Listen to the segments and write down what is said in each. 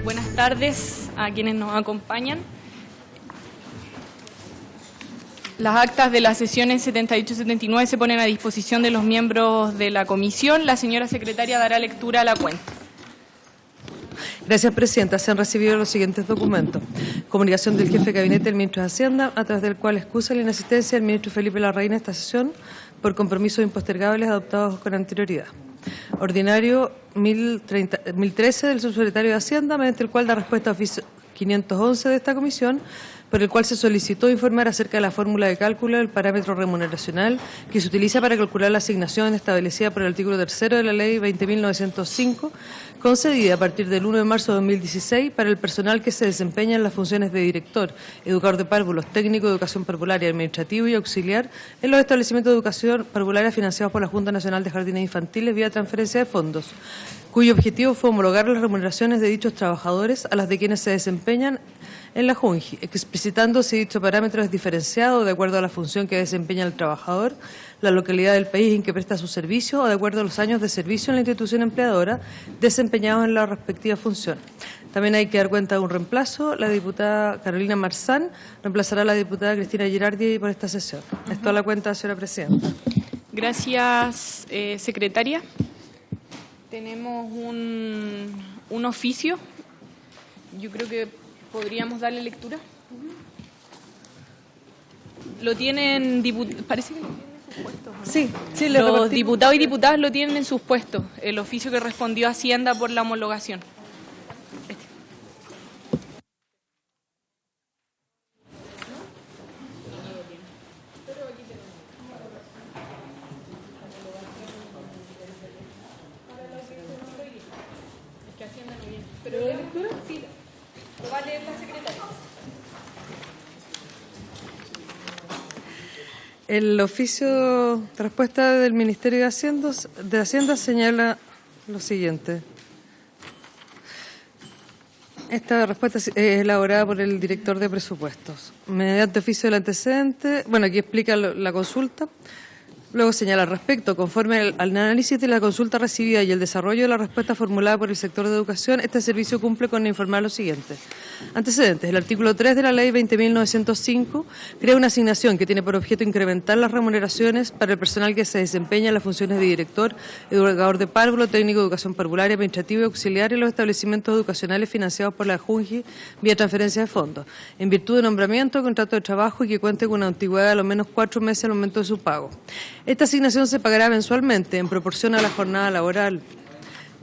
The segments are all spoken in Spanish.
Buenas tardes a quienes nos acompañan. Las actas de las sesiones 78 y 79 se ponen a disposición de los miembros de la comisión. La señora secretaria dará lectura a la cuenta. Gracias, Presidenta. Se han recibido los siguientes documentos. Comunicación del Jefe de Gabinete del Ministro de Hacienda, a través del cual excusa la inasistencia del Ministro Felipe Larraín a esta sesión por compromisos impostergables adoptados con anterioridad. Ordinario 1013 del Subsecretario de Hacienda, mediante el cual da respuesta a oficio 511 de esta comisión, por el cual se solicitó informar acerca de la fórmula de cálculo del parámetro remuneracional que se utiliza para calcular la asignación establecida por el artículo 3 de la Ley 20.905, concedida a partir del 1 de marzo de 2016 para el personal que se desempeña en las funciones de director, educador de párvulos, técnico de educación parvularia, administrativo y auxiliar en los establecimientos de educación parvularia financiados por la Junta Nacional de Jardines Infantiles vía transferencia de fondos, cuyo objetivo fue homologar las remuneraciones de dichos trabajadores a las de quienes se desempeñan en la JUNJI, explicitando si dicho parámetro es diferenciado de acuerdo a la función que desempeña el trabajador, la localidad del país en que presta su servicio o de acuerdo a los años de servicio en la institución empleadora desempeñados en la respectiva función. También hay que dar cuenta de un reemplazo. La diputada Carolina Marzán reemplazará a la diputada Cristina Girardi por esta sesión. Es toda la cuenta, señora Presidenta. Gracias, secretaria. Tenemos un oficio. Yo creo que podríamos darle lectura. Lo tienen, parece que lo tienen en sus puestos, ¿no? Sí, los diputados y diputadas lo tienen en sus puestos. El oficio que respondió a Hacienda por la homologación. El oficio de respuesta del Ministerio de Hacienda señala lo siguiente. Esta respuesta es elaborada por el director de presupuestos. Mediante oficio del antecedente, aquí explica la consulta. Luego señala al respecto, conforme al análisis de la consulta recibida y el desarrollo de la respuesta formulada por el sector de educación, este servicio cumple con informar lo siguiente. Antecedentes. El artículo 3 de la Ley 20.905 crea una asignación que tiene por objeto incrementar las remuneraciones para el personal que se desempeña en las funciones de director, educador de párvulo, técnico de educación parvularia, administrativo y auxiliar en los establecimientos educacionales financiados por la JUNJI vía transferencia de fondos, en virtud de nombramiento, contrato de trabajo y que cuente con una antigüedad de al menos 4 meses al momento de su pago. Esta asignación se pagará mensualmente en proporción a la jornada laboral.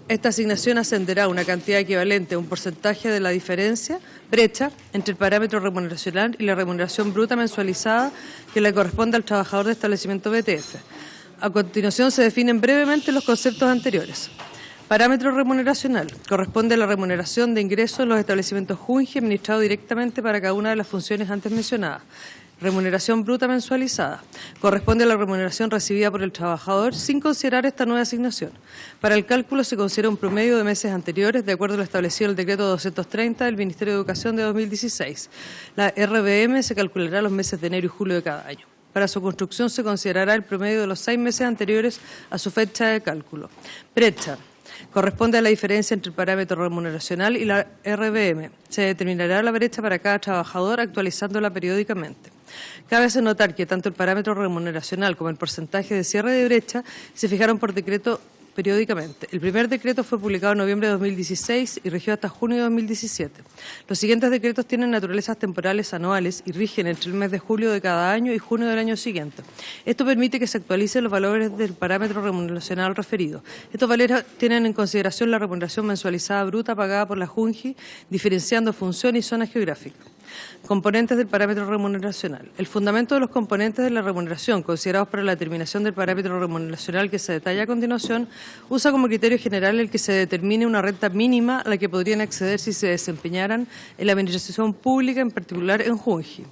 Esta asignación ascenderá a una cantidad equivalente a un porcentaje de la diferencia, brecha, entre el parámetro remuneracional y la remuneración bruta mensualizada que le corresponde al trabajador de establecimiento BTF. A continuación se definen brevemente los conceptos anteriores. Parámetro remuneracional. Corresponde a la remuneración de ingresos en los establecimientos JUNJI administrado directamente para cada una de las funciones antes mencionadas. Remuneración bruta mensualizada. Corresponde a la remuneración recibida por el trabajador sin considerar esta nueva asignación. Para el cálculo se considera un promedio de meses anteriores de acuerdo a lo establecido en el decreto 230 del Ministerio de Educación de 2016. La RBM se calculará los meses de enero y julio de cada año. Para su construcción se considerará el promedio de los 6 meses anteriores a su fecha de cálculo. Brecha. Corresponde a la diferencia entre el parámetro remuneracional y la RBM. Se determinará la brecha para cada trabajador actualizándola periódicamente. Cabe hacer notar que tanto el parámetro remuneracional como el porcentaje de cierre de brecha se fijaron por decreto periódicamente. El primer decreto fue publicado en noviembre de 2016 y rigió hasta junio de 2017. Los siguientes decretos tienen naturalezas temporales anuales y rigen entre el mes de julio de cada año y junio del año siguiente. Esto permite que se actualicen los valores del parámetro remuneracional referido. Estos valores tienen en consideración la remuneración mensualizada bruta pagada por la JUNJI, diferenciando función y zona geográfica. Componentes del parámetro remuneracional. El fundamento de los componentes de la remuneración considerados para la determinación del parámetro remuneracional que se detalla a continuación usa como criterio general el que se determine una renta mínima a la que podrían acceder si se desempeñaran en la administración pública, en particular en JUNJI.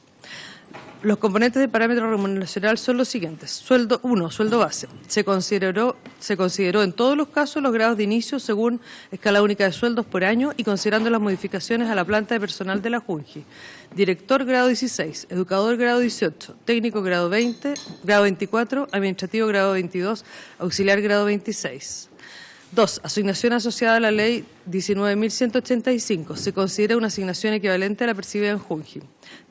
Los componentes del parámetro remuneracional son los siguientes. Sueldo 1, sueldo base. Se consideró en todos los casos los grados de inicio según escala única de sueldos por año y considerando las modificaciones a la planta de personal de la JUNJI. Director grado 16, educador grado 18, técnico grado 20, grado 24, administrativo grado 22, auxiliar grado 26. 2. Asignación asociada a la Ley 19.185. Se considera una asignación equivalente a la percibida en Junji.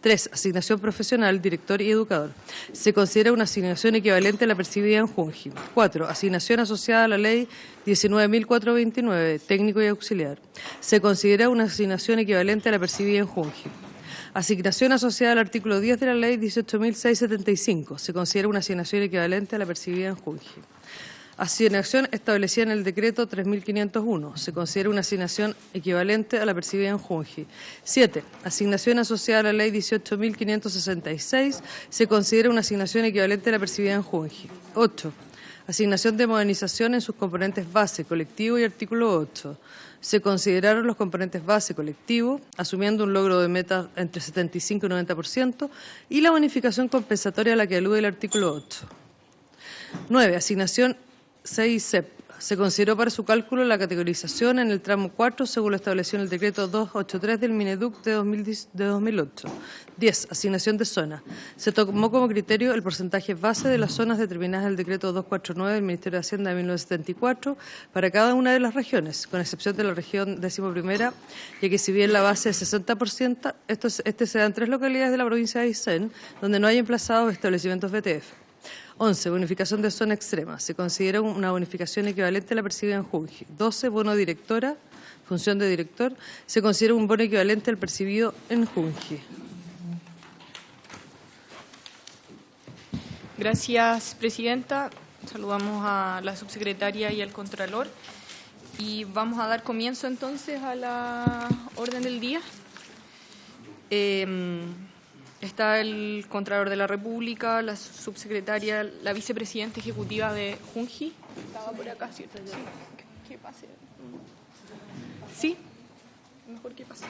3. Asignación profesional, director y educador. Se considera una asignación equivalente a la percibida en Junji. 4. Asignación asociada a la Ley 19.429, técnico y auxiliar. Se considera una asignación equivalente a la percibida en Junji. Asignación asociada al artículo 10 de la Ley 18.675. Se considera una asignación equivalente a la percibida en Junji. Asignación establecida en el decreto 3.501. Se considera una asignación equivalente a la percibida en Junji. 7. Asignación asociada a la Ley 18.566. Se considera una asignación equivalente a la percibida en Junji. 8. Asignación de modernización en sus componentes base, colectivo y artículo 8. Se consideraron los componentes base colectivo, asumiendo un logro de meta entre 75 y 90%, y la bonificación compensatoria a la que alude el artículo 8. 9. Asignación 6CEP. Se consideró para su cálculo la categorización en el tramo 4 según lo establecido en el decreto 283 del Mineduc de 2008. 10. Asignación de zona. Se tomó como criterio el porcentaje base de las zonas determinadas en el decreto 249 del Ministerio de Hacienda de 1974 para cada una de las regiones, con excepción de la región 11ª, ya que si bien la base es 60%, este se da en 3 localidades de la provincia de Aysén, donde no hay emplazados establecimientos BTF. 11. Bonificación de zona extrema. Se considera una bonificación equivalente a la percibida en Junji. 12. Bono directora, función de director. Se considera un bono equivalente al percibido en Junji. Gracias, presidenta. Saludamos a la subsecretaria y al contralor. Y vamos a dar comienzo entonces a la orden del día. Está el Contralor de la República, la subsecretaria, la vicepresidenta ejecutiva de Junji. Estaba por acá, ¿cierto? Sí. ¿Qué pase? Sí, mejor que pase.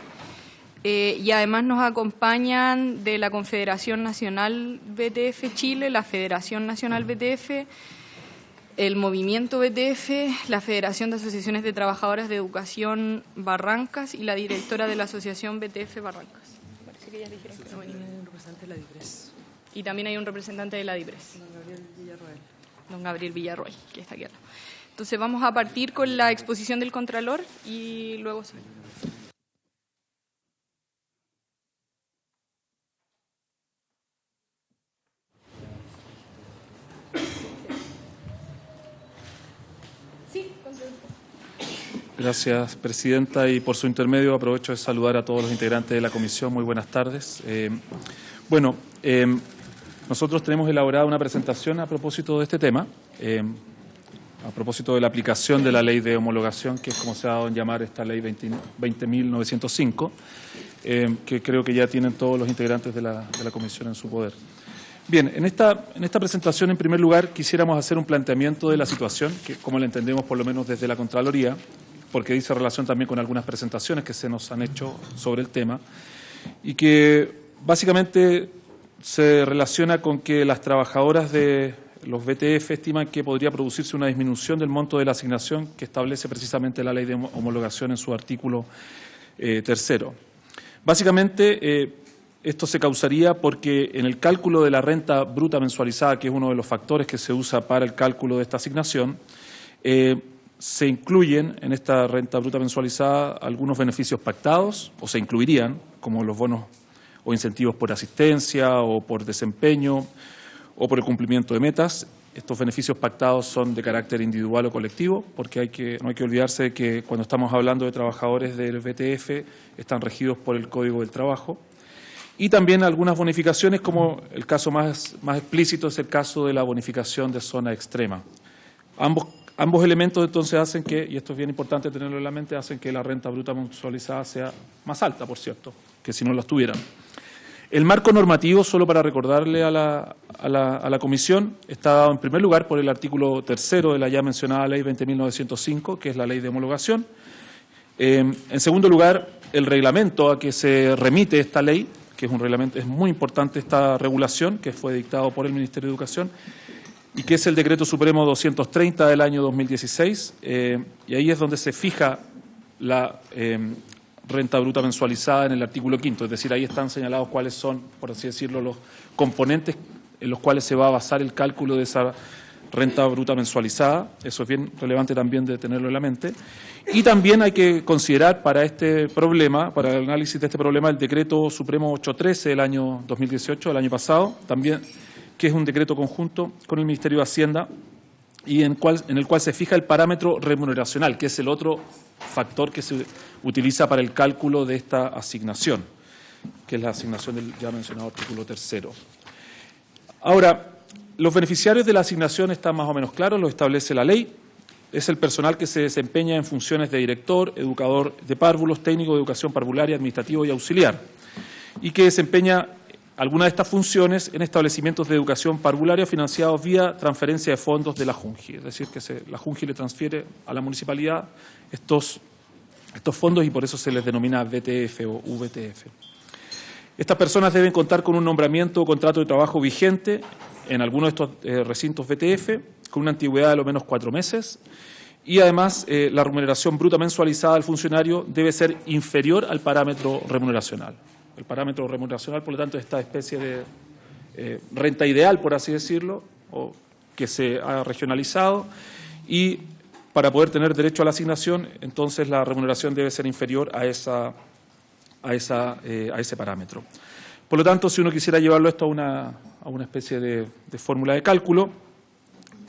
Y además nos acompañan de la Confederación Nacional BTF Chile, la Federación Nacional BTF, el Movimiento BTF, la Federación de Asociaciones de Trabajadoras de Educación Barrancas y la directora de la Asociación BTF Barrancas. Parece que ellas dijeron que no venían. La DIPRES. Y también hay un representante de la DIPRES. Don Gabriel Villarroel, que está aquí al lado. Entonces vamos a partir con la exposición del Contralor y luego sí. Gracias, presidenta, y por su intermedio aprovecho de saludar a todos los integrantes de la comisión. Muy buenas tardes. Nosotros tenemos elaborada una presentación a propósito de este tema, a propósito de la aplicación de la ley de homologación, que es como se ha dado en llamar esta ley 20.905, que creo que ya tienen todos los integrantes de la comisión en su poder. Bien, en esta presentación, en primer lugar, quisiéramos hacer un planteamiento de la situación, que como la entendemos por lo menos desde la Contraloría, porque dice relación también con algunas presentaciones que se nos han hecho sobre el tema, y que básicamente se relaciona con que las trabajadoras de los BTF estiman que podría producirse una disminución del monto de la asignación que establece precisamente la ley de homologación en su artículo 3º. Básicamente, esto se causaría porque en el cálculo de la renta bruta mensualizada, que es uno de los factores que se usa para el cálculo de esta asignación, se incluyen en esta renta bruta mensualizada algunos beneficios pactados, o se incluirían, como los bonos o incentivos por asistencia o por desempeño o por el cumplimiento de metas. Estos beneficios pactados son de carácter individual o colectivo, porque no hay que olvidarse de que cuando estamos hablando de trabajadores del BTF están regidos por el Código del Trabajo. Y también algunas bonificaciones, como el caso más explícito es el caso de la bonificación de zona extrema. Ambos elementos entonces hacen que, y esto es bien importante tenerlo en la mente, hacen que la renta bruta mensualizada sea más alta, por cierto, que si no la tuvieran. El marco normativo, solo para recordarle a la Comisión, está dado en primer lugar por el artículo 3º de la ya mencionada Ley 20.905, que es la Ley de homologación. En segundo lugar, el reglamento a que se remite esta ley, que es un reglamento, es muy importante esta regulación, que fue dictado por el Ministerio de Educación, y que es el Decreto Supremo 230 del año 2016, y ahí es donde se fija la renta bruta mensualizada en el artículo 5º, es decir, ahí están señalados cuáles son, por así decirlo, los componentes en los cuales se va a basar el cálculo de esa renta bruta mensualizada. Eso es bien relevante también de tenerlo en la mente. Y también hay que considerar para este problema, para el análisis de este problema, el Decreto Supremo 813 del año 2018, del año pasado, también, que es un decreto conjunto con el Ministerio de Hacienda y en el cual se fija el parámetro remuneracional, que es el otro factor que se utiliza para el cálculo de esta asignación, que es la asignación del ya mencionado artículo 3. Ahora, los beneficiarios de la asignación están más o menos claros, lo establece la ley. Es el personal que se desempeña en funciones de director, educador de párvulos, técnico de educación parvularia, administrativo y auxiliar, y que desempeña algunas de estas funciones en establecimientos de educación parvularia financiados vía transferencia de fondos de la JUNGI. Es decir, que la JUNGI le transfiere a la municipalidad estos fondos y por eso se les denomina VTF o VTF. Estas personas deben contar con un nombramiento o contrato de trabajo vigente en algunos de estos recintos VTF, con una antigüedad de lo menos 4 meses, y además la remuneración bruta mensualizada del funcionario debe ser inferior al parámetro remuneracional. El parámetro remuneracional, por lo tanto, es esta especie de renta ideal, por así decirlo, o que se ha regionalizado, y para poder tener derecho a la asignación, entonces la remuneración debe ser inferior a ese parámetro. Por lo tanto, si uno quisiera llevarlo esto a una especie de fórmula de cálculo,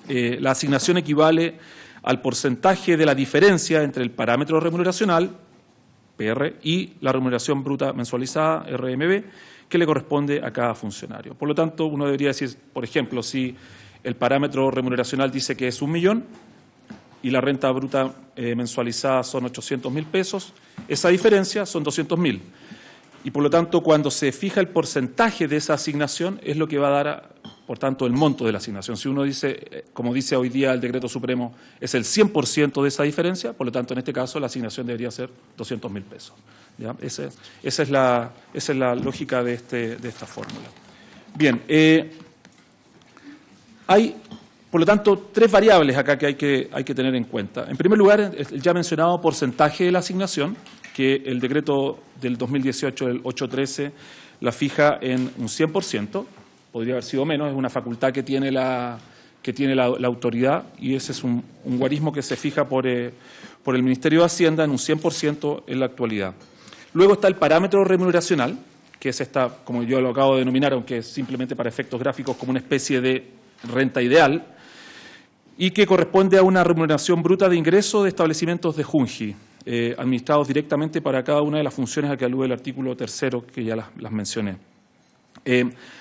la asignación equivale al porcentaje de la diferencia entre el parámetro remuneracional, PR, y la remuneración bruta mensualizada, RMB, que le corresponde a cada funcionario. Por lo tanto, uno debería decir, por ejemplo, si el parámetro remuneracional dice que es 1 millón y la renta bruta mensualizada son 800.000 pesos, esa diferencia son 200.000. Y por lo tanto, cuando se fija el porcentaje de esa asignación, es lo que va a dar, por tanto, el monto de la asignación. Si uno dice, como dice hoy día el Decreto Supremo, es el 100% de esa diferencia, por lo tanto, en este caso, la asignación debería ser 200.000 pesos. ¿Ya? Esa es la lógica de esta fórmula. Bien, hay, por lo tanto, 3 variables acá que hay que tener en cuenta. En primer lugar, el ya mencionado porcentaje de la asignación, que el decreto del 2018, el 813, la fija en un 100%, podría haber sido menos, es una facultad que tiene la autoridad y ese es un guarismo que se fija por el Ministerio de Hacienda en un 100% en la actualidad. Luego está el parámetro remuneracional, que es esta, como yo lo acabo de denominar, aunque es simplemente para efectos gráficos, como una especie de renta ideal, y que corresponde a una remuneración bruta de ingreso de establecimientos de JUNGI, administrados directamente para cada una de las funciones a que alude el artículo 3, que ya las mencioné.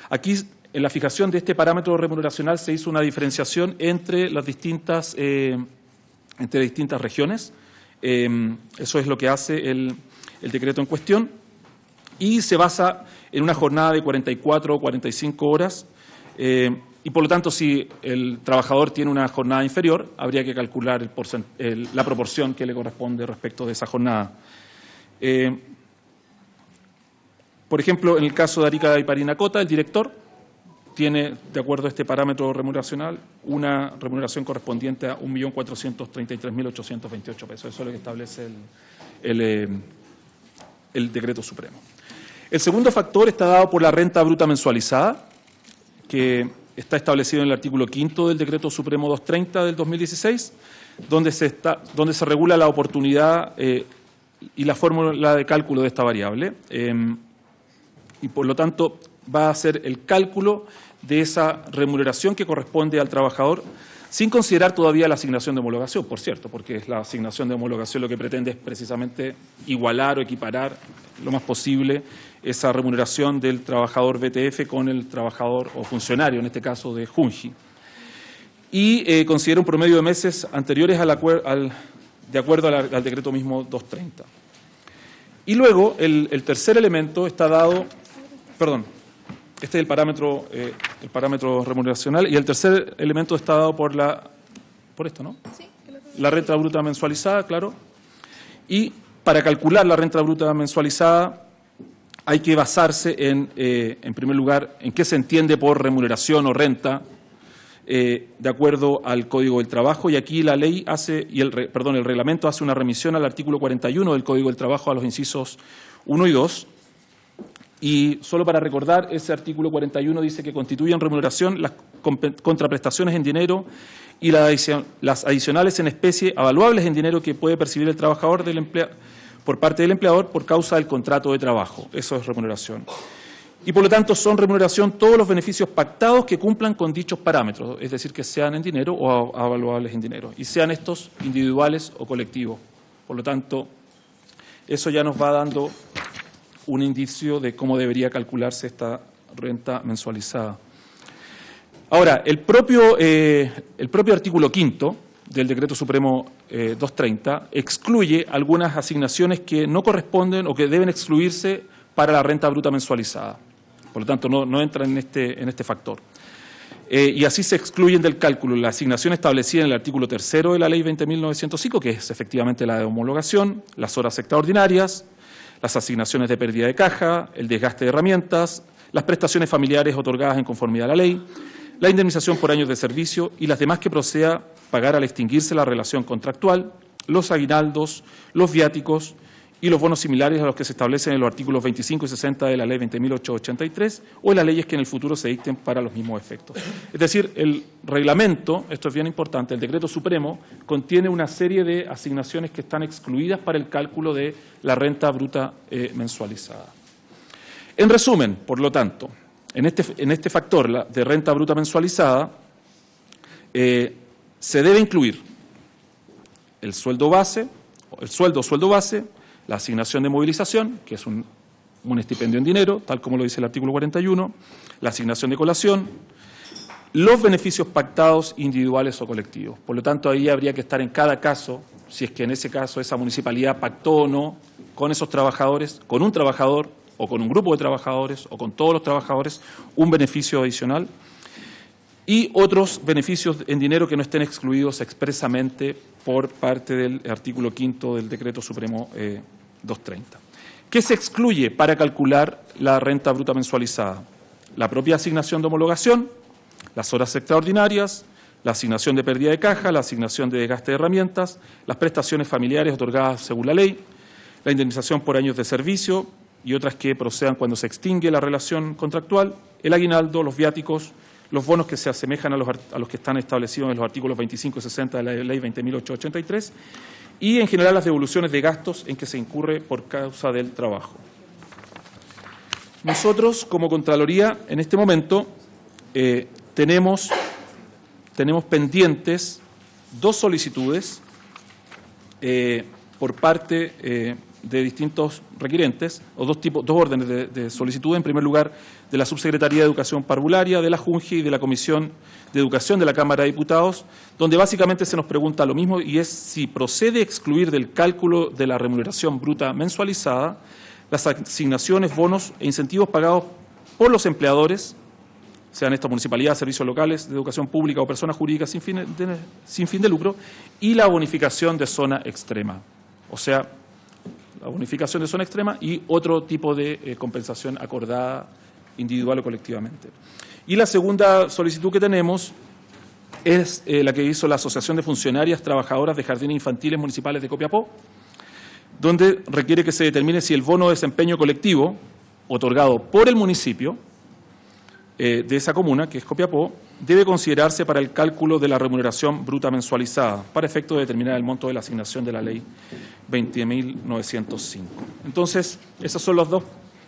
Aquí, en la fijación de este parámetro remuneracional, se hizo una diferenciación entre las distintas regiones. Eso es lo que hace el decreto en cuestión, y se basa en una jornada de 44 o 45 horas, y por lo tanto, si el trabajador tiene una jornada inferior, habría que calcular la proporción que le corresponde respecto de esa jornada. Por ejemplo, en el caso de Arica y Parinacota, el director tiene, de acuerdo a este parámetro remuneracional, una remuneración correspondiente a 1.433.828 pesos. Eso es lo que establece el Decreto Supremo. El segundo factor está dado por la renta bruta mensualizada, que está establecido en el artículo 5 del Decreto Supremo 230 del 2016, donde se regula la oportunidad y la fórmula de cálculo de esta variable. Y por lo tanto va a ser el cálculo de esa remuneración que corresponde al trabajador, sin considerar todavía la asignación de homologación, por cierto, porque la asignación de homologación lo que pretende es precisamente igualar o equiparar lo más posible esa remuneración del trabajador VTF con el trabajador o funcionario, en este caso de JUNGI. Y considera un promedio de meses anteriores de acuerdo al decreto mismo 230. Y luego el tercer elemento está dado, perdón, este es el parámetro remuneracional, y el tercer elemento está dado por esto, ¿no? Sí. La renta bruta mensualizada, claro. Y para calcular la renta bruta mensualizada hay que basarse en primer lugar, en qué se entiende por remuneración o renta, de acuerdo al Código del Trabajo, y aquí la ley el reglamento hace una remisión al artículo 41 del Código del Trabajo, a los incisos 1 y 2. Y solo para recordar, ese artículo 41 dice que constituyen remuneración contraprestaciones en dinero y las adicionales en especie avaluables en dinero que puede percibir el trabajador por parte del empleador por causa del contrato de trabajo. Eso es remuneración. Y por lo tanto son remuneración todos los beneficios pactados que cumplan con dichos parámetros, es decir, que sean en dinero o avaluables en dinero, y sean estos individuales o colectivos. Por lo tanto, eso ya nos va dando un indicio de cómo debería calcularse esta renta mensualizada. Ahora, el propio artículo 5º del Decreto Supremo 230 excluye algunas asignaciones que no corresponden o que deben excluirse para la renta bruta mensualizada. Por lo tanto, no entran en este factor. Y así se excluyen del cálculo la asignación establecida en el artículo 3º de la Ley 20.905, que es efectivamente la de homologación, las horas extraordinarias, las asignaciones de pérdida de caja, el desgaste de herramientas, las prestaciones familiares otorgadas en conformidad a la ley, la indemnización por años de servicio y las demás que proceda pagar al extinguirse la relación contractual, los aguinaldos, los viáticos y los bonos similares a los que se establecen en los artículos 25 y 60 de la Ley 20.883 o en las leyes que en el futuro se dicten para los mismos efectos. Es decir, el reglamento, esto es bien importante, el Decreto Supremo contiene una serie de asignaciones que están excluidas para el cálculo de la renta bruta mensualizada. En resumen, por lo tanto, en este factor de renta bruta mensualizada se debe incluir el sueldo base, el sueldo o sueldo base, la asignación de movilización, que es un estipendio en dinero, tal como lo dice el artículo 41, la asignación de colación, los beneficios pactados individuales o colectivos. Por lo tanto, ahí habría que estar en cada caso, si es que en ese caso esa municipalidad pactó o no con esos trabajadores, con un trabajador o con un grupo de trabajadores o con todos los trabajadores, un beneficio adicional y otros beneficios en dinero que no estén excluidos expresamente por parte del artículo 5º del Decreto Supremo 230. ¿Qué se excluye para calcular la renta bruta mensualizada? La propia asignación de homologación, las horas extraordinarias, la asignación de pérdida de caja, la asignación de desgaste de herramientas, las prestaciones familiares otorgadas según la ley, la indemnización por años de servicio y otras que procedan cuando se extingue la relación contractual, el aguinaldo, los viáticos, los bonos que se asemejan a los que están establecidos en los artículos 25 y 60 de la Ley 20.883 y, en general, las devoluciones de gastos en que se incurre por causa del trabajo. Nosotros, como Contraloría, en este momento tenemos pendientes 2 solicitudes por parte de distintos requirentes, o dos órdenes de solicitud. En primer lugar, de la Subsecretaría de Educación Parvularia, de la JUNGI y de la Comisión de Educación de la Cámara de Diputados, donde básicamente se nos pregunta lo mismo, y es si procede excluir del cálculo de la remuneración bruta mensualizada las asignaciones, bonos e incentivos pagados por los empleadores, sean estas municipalidades, servicios locales de educación pública o personas jurídicas sin fin de lucro, y la bonificación de zona extrema. O sea, la bonificación de zona extrema y otro tipo de compensación acordada individual o colectivamente. Y la segunda solicitud que tenemos es la que hizo la Asociación de Funcionarias Trabajadoras de Jardines Infantiles Municipales de Copiapó, donde requiere que se determine si el bono de desempeño colectivo otorgado por el municipio de esa comuna, que es Copiapó, debe considerarse para el cálculo de la remuneración bruta mensualizada, para efecto de determinar el monto de la asignación de la Ley 20.905. Entonces, esas son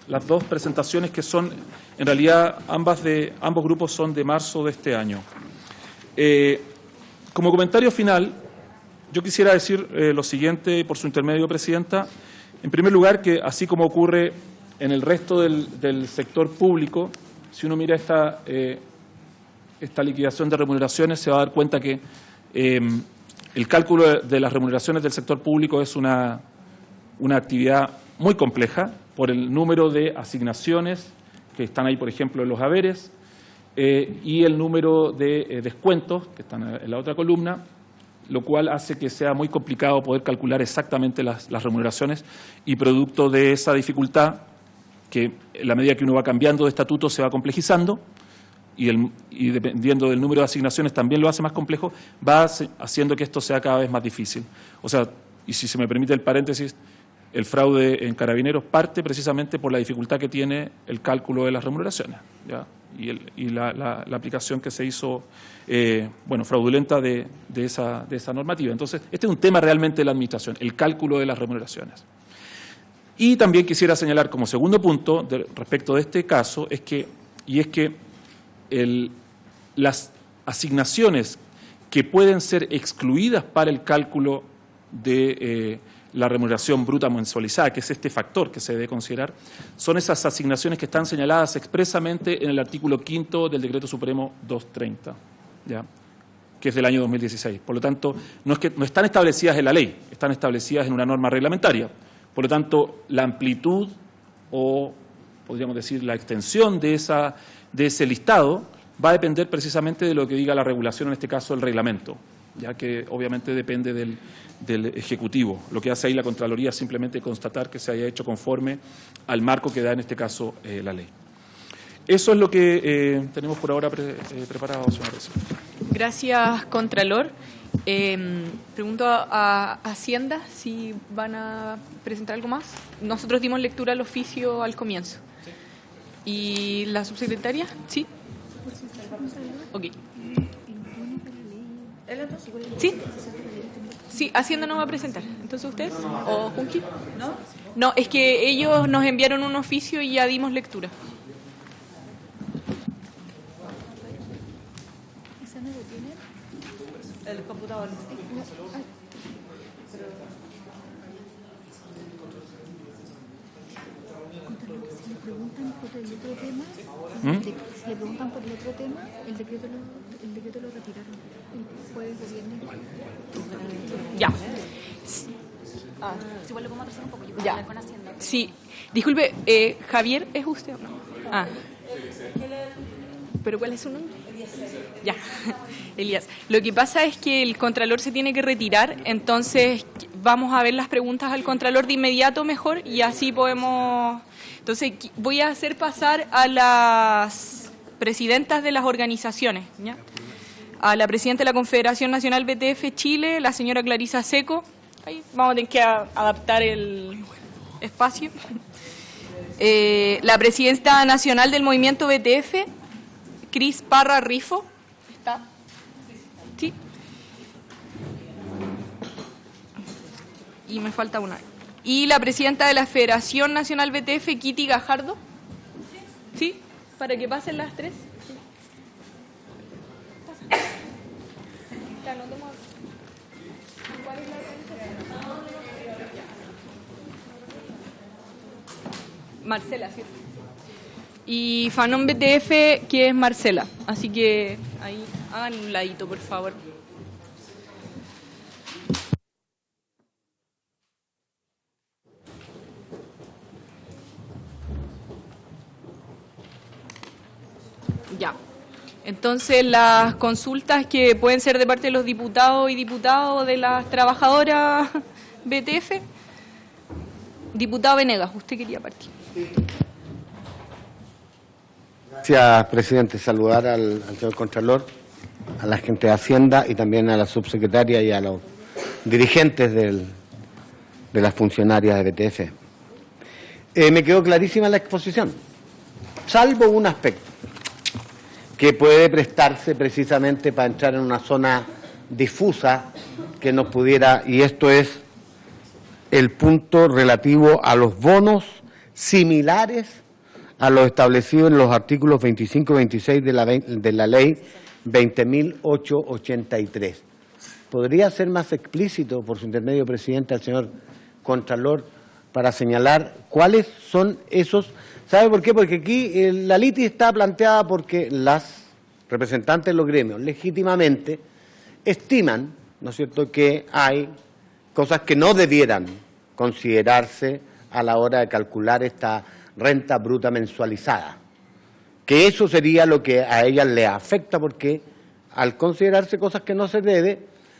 las dos presentaciones que son, en realidad, ambos grupos son de marzo de este año. Como comentario final, yo quisiera decir lo siguiente, por su intermedio, Presidenta. En primer lugar, que así como ocurre en el resto del sector público, si uno mira esta liquidación de remuneraciones, se va a dar cuenta que el cálculo de las remuneraciones del sector público es una actividad muy compleja por el número de asignaciones que están ahí, por ejemplo, en los haberes, y el número de descuentos que están en la otra columna, lo cual hace que sea muy complicado poder calcular exactamente las remuneraciones, y producto de esa dificultad, que en la medida que uno va cambiando de estatuto se va complejizando, y dependiendo del número de asignaciones también lo hace más complejo, va haciendo que esto sea cada vez más difícil. O sea, y si se me permite el paréntesis, el fraude en Carabineros parte precisamente por la dificultad que tiene el cálculo de las remuneraciones, ¿ya? y la aplicación que se hizo fraudulenta de esa normativa. Entonces, este es un tema realmente de la Administración, el cálculo de las remuneraciones. Y también quisiera señalar como segundo punto respecto de este caso las asignaciones que pueden ser excluidas para el cálculo de la remuneración bruta mensualizada, que es este factor que se debe considerar, son esas asignaciones que están señaladas expresamente en el artículo 5º del Decreto Supremo 230, ¿ya?, que es del año 2016. Por lo tanto, no están establecidas en la ley, están establecidas en una norma reglamentaria. Por lo tanto, la amplitud o, podríamos decir, la extensión de ese listado va a depender precisamente de lo que diga la regulación, en este caso el reglamento, ya que obviamente depende del Ejecutivo. Lo que hace ahí la Contraloría es simplemente constatar que se haya hecho conforme al marco que da en este caso la ley. Eso es lo que tenemos por ahora preparado, señora presidenta. Gracias, Contralor. Pregunto a Hacienda si van a presentar algo más. Nosotros dimos lectura al oficio al comienzo. ¿Y la subsecretaria? ¿Sí? Ok. ¿Sí? Sí, Hacienda no va a presentar. ¿Entonces ustedes? ¿O Junqui? No, es que ellos nos enviaron un oficio y ya dimos lectura. El computador. Si le preguntan por el otro tema, si le preguntan por el otro tema, el decreto lo retiraron. El jueves de viernes. Ya. Igual lo podemos atrasar un poco. Yo voy a Ya. hablar con Hacienda. Sí. Disculpe, ¿Javier es usted o no? Ah. ¿Pero cuál es su nombre? Ya, Elías. Lo que pasa es que el Contralor se tiene que retirar, entonces vamos a ver las preguntas al Contralor de inmediato mejor y así podemos... Entonces voy a hacer pasar a las presidentas de las organizaciones, ¿ya? A la presidenta de la Confederación Nacional BTF Chile, la señora Clarisa Seco. Ahí vamos a tener que adaptar el espacio. La presidenta nacional del movimiento BTF, Cris Parra Rifo. ¿Está? Sí. Y me falta una. Y la presidenta de la Federación Nacional BTF, Kitty Gajardo. ¿Sí? Para que pasen las tres. ¿Cuál es la organización? Marcela, ¿cierto? Y Fanon BTF, que es Marcela. Así que ahí hagan un ladito, por favor. Ya. Entonces, las consultas que pueden ser de parte de los diputados y diputadas de las trabajadoras BTF. Diputado Venegas, usted quería partir. Gracias, presidente. Saludar al señor Contralor, a la gente de Hacienda y también a la subsecretaria y a los dirigentes de las funcionarias de BTF. Me quedó clarísima la exposición, salvo un aspecto que puede prestarse precisamente para entrar en una zona difusa que nos pudiera, y esto es el punto relativo a los bonos similares a los establecidos en los artículos 25 y 26 de la ley 20.883. ¿Podría ser más explícito, por su intermedio, presidente, al señor Contralor, para señalar cuáles son esos? ¿Sabe por qué? Porque aquí la litis está planteada porque las representantes de los gremios legítimamente estiman, ¿no es cierto?, que hay cosas que no debieran considerarse a la hora de calcular esta renta bruta mensualizada, que eso sería lo que a ellas les afecta, porque al considerarse cosas que no se debe,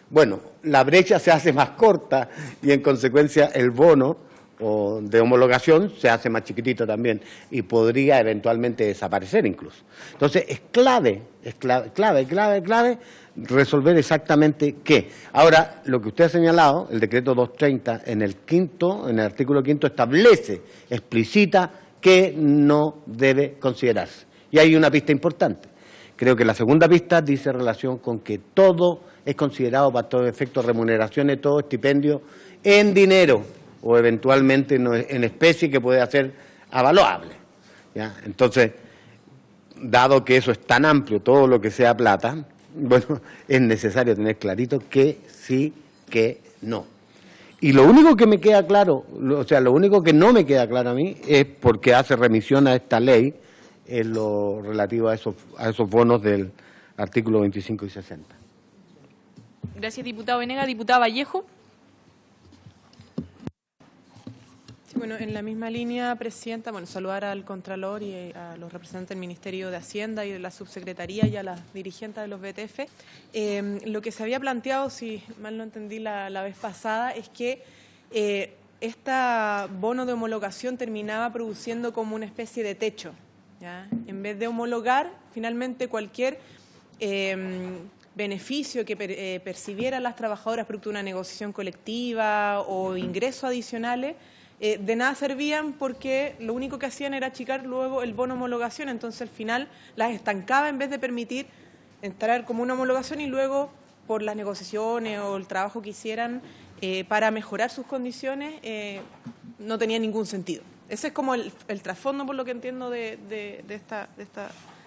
bueno, la brecha se hace más corta y en consecuencia el bono o de homologación se hace más chiquitito también y podría eventualmente desaparecer incluso. Entonces es clave resolver exactamente qué. Ahora, lo que usted ha señalado, el decreto 230 en el artículo 5 establece, explicita que no debe considerarse. Y hay una pista importante. Creo que la segunda pista dice relación con que todo es considerado para todo efecto remuneraciones, todo estipendio en dinero o eventualmente en especie que puede ser avaluable, ¿ya? Entonces, dado que eso es tan amplio, todo lo que sea plata, bueno, es necesario tener clarito que sí, que no. Y lo único que me queda claro, o sea, lo único que no me queda claro a mí es porque hace remisión a esta ley en lo relativo a esos bonos del artículo 25 y 60. Gracias, diputado Venegas. Diputada Vallejo. Sí, bueno, en la misma línea, Presidenta, bueno, saludar al Contralor y a los representantes del Ministerio de Hacienda y de la Subsecretaría y a las dirigentes de los BTF. Lo que se había planteado, si mal no entendí la vez pasada, es que este bono de homologación terminaba produciendo como una especie de techo, ¿ya? En vez de homologar, finalmente cualquier beneficio que percibieran las trabajadoras producto de una negociación colectiva o ingresos adicionales, de nada servían porque lo único que hacían era achicar luego el bono homologación, entonces al final las estancaba en vez de permitir entrar como una homologación y luego por las negociaciones o el trabajo que hicieran para mejorar sus condiciones no tenía ningún sentido. Ese es como el trasfondo, por lo que entiendo, de esta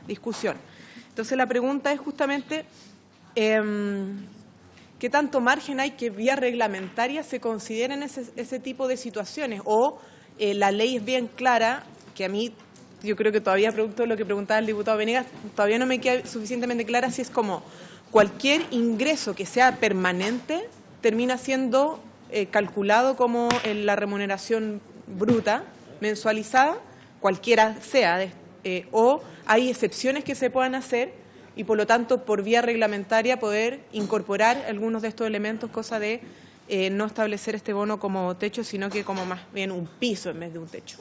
discusión. Entonces la pregunta es justamente ¿qué tanto margen hay que vía reglamentaria se consideren ese tipo de situaciones? O la ley es bien clara, que a mí, yo creo que todavía, producto de lo que preguntaba el diputado Venegas, todavía no me queda suficientemente clara si es como cualquier ingreso que sea permanente termina siendo calculado como en la remuneración bruta, mensualizada, cualquiera sea, o hay excepciones que se puedan hacer y por lo tanto por vía reglamentaria poder incorporar algunos de estos elementos, cosa de no establecer este bono como techo, sino que como más bien un piso en vez de un techo.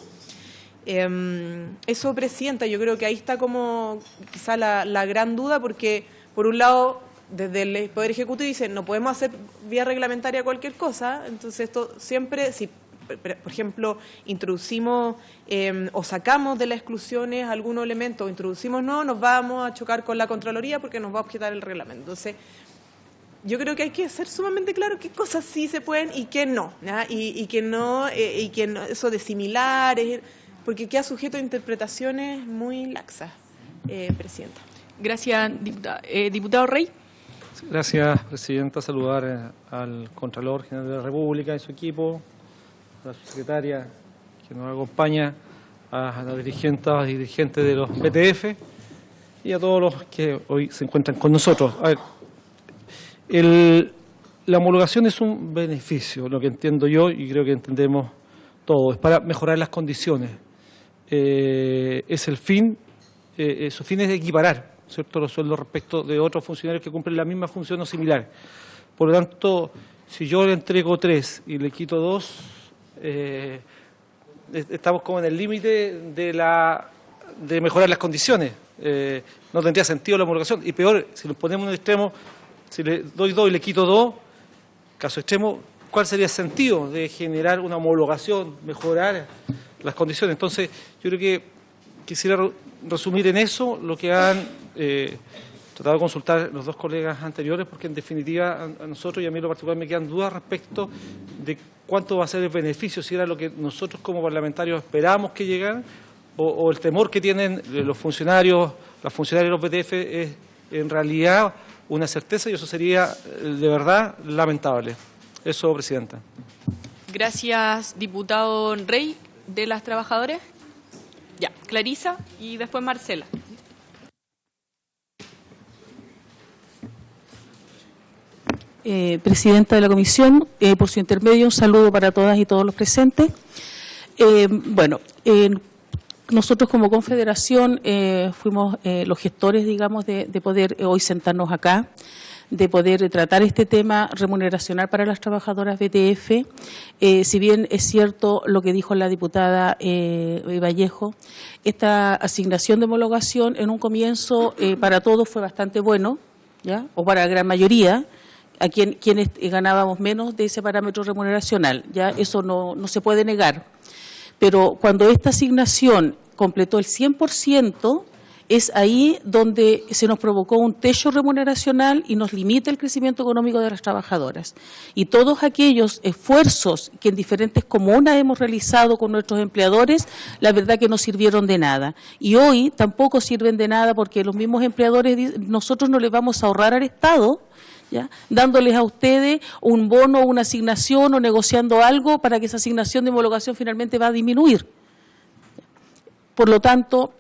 Eso, Presidenta, yo creo que ahí está como quizá la gran duda, porque por un lado desde el Poder Ejecutivo dicen no podemos hacer vía reglamentaria cualquier cosa, entonces esto siempre, si por ejemplo, introducimos o sacamos de las exclusiones algunos elementos, o introducimos no, nos vamos a chocar con la Contraloría porque nos va a objetar el reglamento. Entonces, yo creo que hay que ser sumamente claro qué cosas sí se pueden y qué no, ¿ya? Y que no, eso de similares, porque queda sujeto a interpretaciones muy laxas, Presidenta. Gracias, diputado Rey. Gracias, Presidenta. Saludar al Contralor General de la República y su equipo, a la subsecretaria que nos acompaña, a las dirigentes y dirigentes de los BTF y a todos los que hoy se encuentran con nosotros. A ver, la homologación es un beneficio, lo que entiendo yo y creo que entendemos todos, es para mejorar las condiciones. Es el fin, su fin es equiparar, ¿cierto?, los sueldos respecto de otros funcionarios que cumplen la misma función o similar. Por lo tanto, si yo le entrego 3 y le quito 2, estamos como en el límite de mejorar las condiciones. No tendría sentido la homologación. Y peor, si nos ponemos en un extremo, si le doy 2 y le quito 2, caso extremo, ¿cuál sería el sentido de generar una homologación, mejorar las condiciones? Entonces, yo creo que quisiera resumir en eso lo que han tratado de consultar los dos colegas anteriores, porque en definitiva a nosotros y a mí en lo particular me quedan dudas respecto de cuánto va a ser el beneficio, si era lo que nosotros como parlamentarios esperamos que llegara, o el temor que tienen los funcionarios, las funcionarias de los BTF es en realidad una certeza, y eso sería de verdad lamentable. Eso, Presidenta. Gracias, diputado Rey. ¿De las trabajadoras? Ya, Clarisa y después Marcela. Presidenta de la Comisión, por su intermedio, un saludo para todas y todos los presentes. Nosotros como Confederación fuimos los gestores, digamos, de poder hoy sentarnos acá, de poder tratar este tema remuneracional para las trabajadoras BTF. Si bien es cierto lo que dijo la diputada Vallejo, esta asignación de homologación en un comienzo para todos fue bastante bueno, ¿ya?, o para la gran mayoría, a quienes ganábamos menos de ese parámetro remuneracional, ya eso no se puede negar. Pero cuando esta asignación completó el 100%, es ahí donde se nos provocó un techo remuneracional y nos limita el crecimiento económico de las trabajadoras. Y todos aquellos esfuerzos que en diferentes comunas hemos realizado con nuestros empleadores, la verdad que no sirvieron de nada. Y hoy tampoco sirven de nada porque los mismos empleadores dicen, nosotros no les vamos a ahorrar al Estado, ¿ya?, dándoles a ustedes un bono, una asignación o negociando algo para que esa asignación de homologación finalmente va a disminuir. Por lo tanto,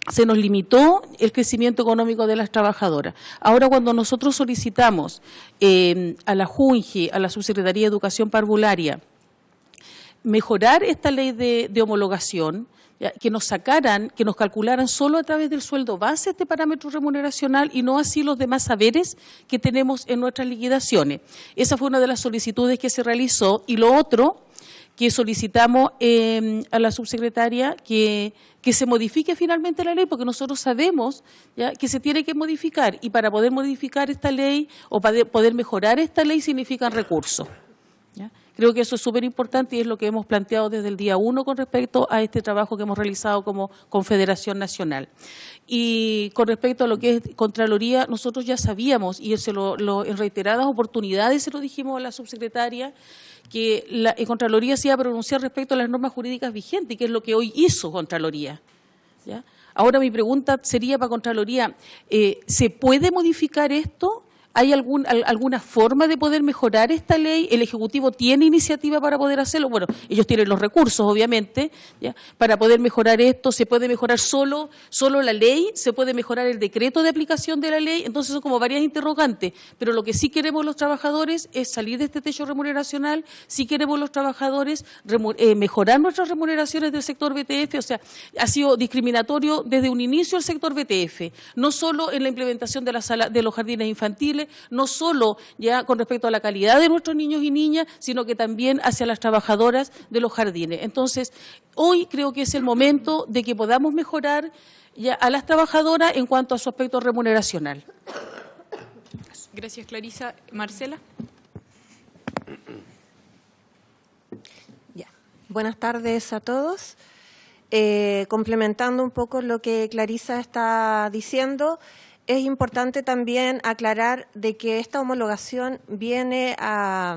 se nos limitó el crecimiento económico de las trabajadoras. Ahora, cuando nosotros solicitamos a la JUNGI, a la Subsecretaría de Educación Parvularia, mejorar esta ley de homologación, ¿ya?, que nos sacaran, que nos calcularan solo a través del sueldo base este parámetro remuneracional y no así los demás saberes que tenemos en nuestras liquidaciones. Esa fue una de las solicitudes que se realizó. Y lo otro que solicitamos a la subsecretaria que se modifique finalmente la ley, porque nosotros sabemos, ¿ya?, que se tiene que modificar, y para poder modificar esta ley o para poder mejorar esta ley significan recursos, ¿ya? Creo que eso es súper importante y es lo que hemos planteado desde el día 1 con respecto a este trabajo que hemos realizado como Confederación Nacional. Y con respecto a lo que es Contraloría, nosotros ya sabíamos, y en reiteradas oportunidades se lo dijimos a la subsecretaria, que la Contraloría se iba a pronunciar respecto a las normas jurídicas vigentes, que es lo que hoy hizo Contraloría, ¿ya? Ahora mi pregunta sería para Contraloría, ¿se puede modificar esto? ¿Hay alguna forma de poder mejorar esta ley? ¿El Ejecutivo tiene iniciativa para poder hacerlo? Bueno, ellos tienen los recursos, obviamente, ¿ya?, para poder mejorar esto. ¿Se puede mejorar solo la ley? ¿Se puede mejorar el decreto de aplicación de la ley? Entonces son como varias interrogantes. Pero lo que sí queremos los trabajadores es salir de este techo remuneracional. Sí queremos los trabajadores mejorar nuestras remuneraciones del sector BTF. O sea, ha sido discriminatorio desde un inicio el sector BTF. No solo en la implementación de los jardines infantiles, no solo ya con respecto a la calidad de nuestros niños y niñas, sino que también hacia las trabajadoras de los jardines. Entonces, hoy creo que es el momento de que podamos mejorar ya a las trabajadoras en cuanto a su aspecto remuneracional. Gracias, Clarisa. Marcela. Ya. Buenas tardes a todos. Complementando un poco lo que Clarisa está diciendo, es importante también aclarar de que esta homologación viene a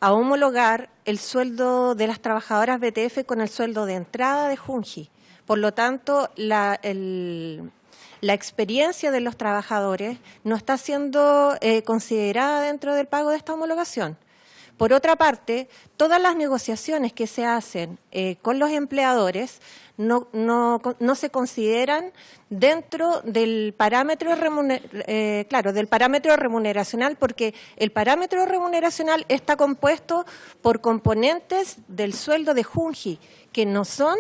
homologar el sueldo de las trabajadoras BTF con el sueldo de entrada de JUNGI. Por lo tanto, la experiencia de los trabajadores no está siendo considerada dentro del pago de esta homologación. Por otra parte, todas las negociaciones que se hacen con los empleadores no se consideran dentro del parámetro del parámetro remuneracional, porque el parámetro remuneracional está compuesto por componentes del sueldo de JUNGI, que no son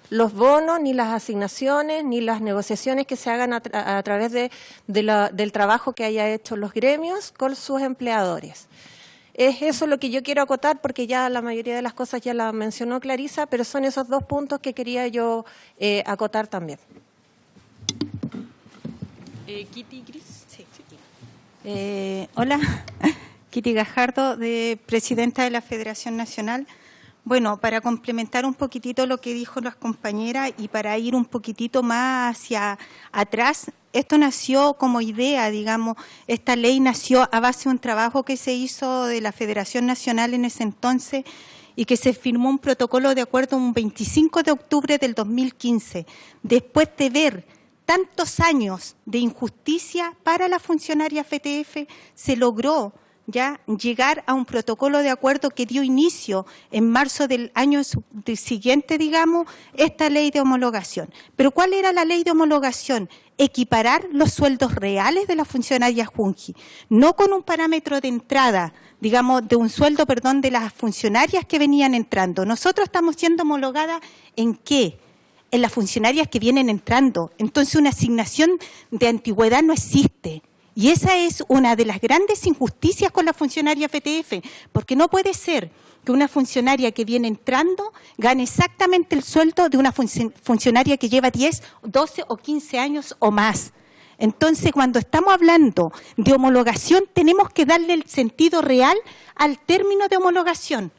los bonos, ni las asignaciones, ni las negociaciones que se hagan a través del trabajo que haya hecho los gremios con sus empleadores. Es eso lo que yo quiero acotar, porque ya la mayoría de las cosas ya la mencionó Clarisa, pero son esos dos puntos que quería yo acotar también. Kitty Gris. Sí. Hola, Kitty Gajardo, presidenta de la Federación Nacional. Bueno, para complementar un poquitito lo que dijo las compañeras y para ir un poquitito más hacia atrás, esto nació como idea, digamos, esta ley nació a base de un trabajo que se hizo de la Federación Nacional en ese entonces y que se firmó un protocolo de acuerdo un 25 de octubre del 2015, después de ver tantos años de injusticia para las funcionarias FTF, se logró ya llegar a un protocolo de acuerdo que dio inicio en marzo del año siguiente, digamos, esta ley de homologación. Pero ¿cuál era la ley de homologación? Equiparar los sueldos reales de las funcionarias JUNGI, no con un parámetro de entrada, digamos, de un sueldo, perdón, de las funcionarias que venían entrando. Nosotros estamos siendo homologadas ¿en qué? En las funcionarias que vienen entrando. Entonces una asignación de antigüedad no existe. Y esa es una de las grandes injusticias con la funcionaria FTF, porque no puede ser que una funcionaria que viene entrando gane exactamente el sueldo de una funcionaria que lleva 10, 12 o 15 años o más. Entonces, cuando estamos hablando de homologación, tenemos que darle el sentido real al término de homologación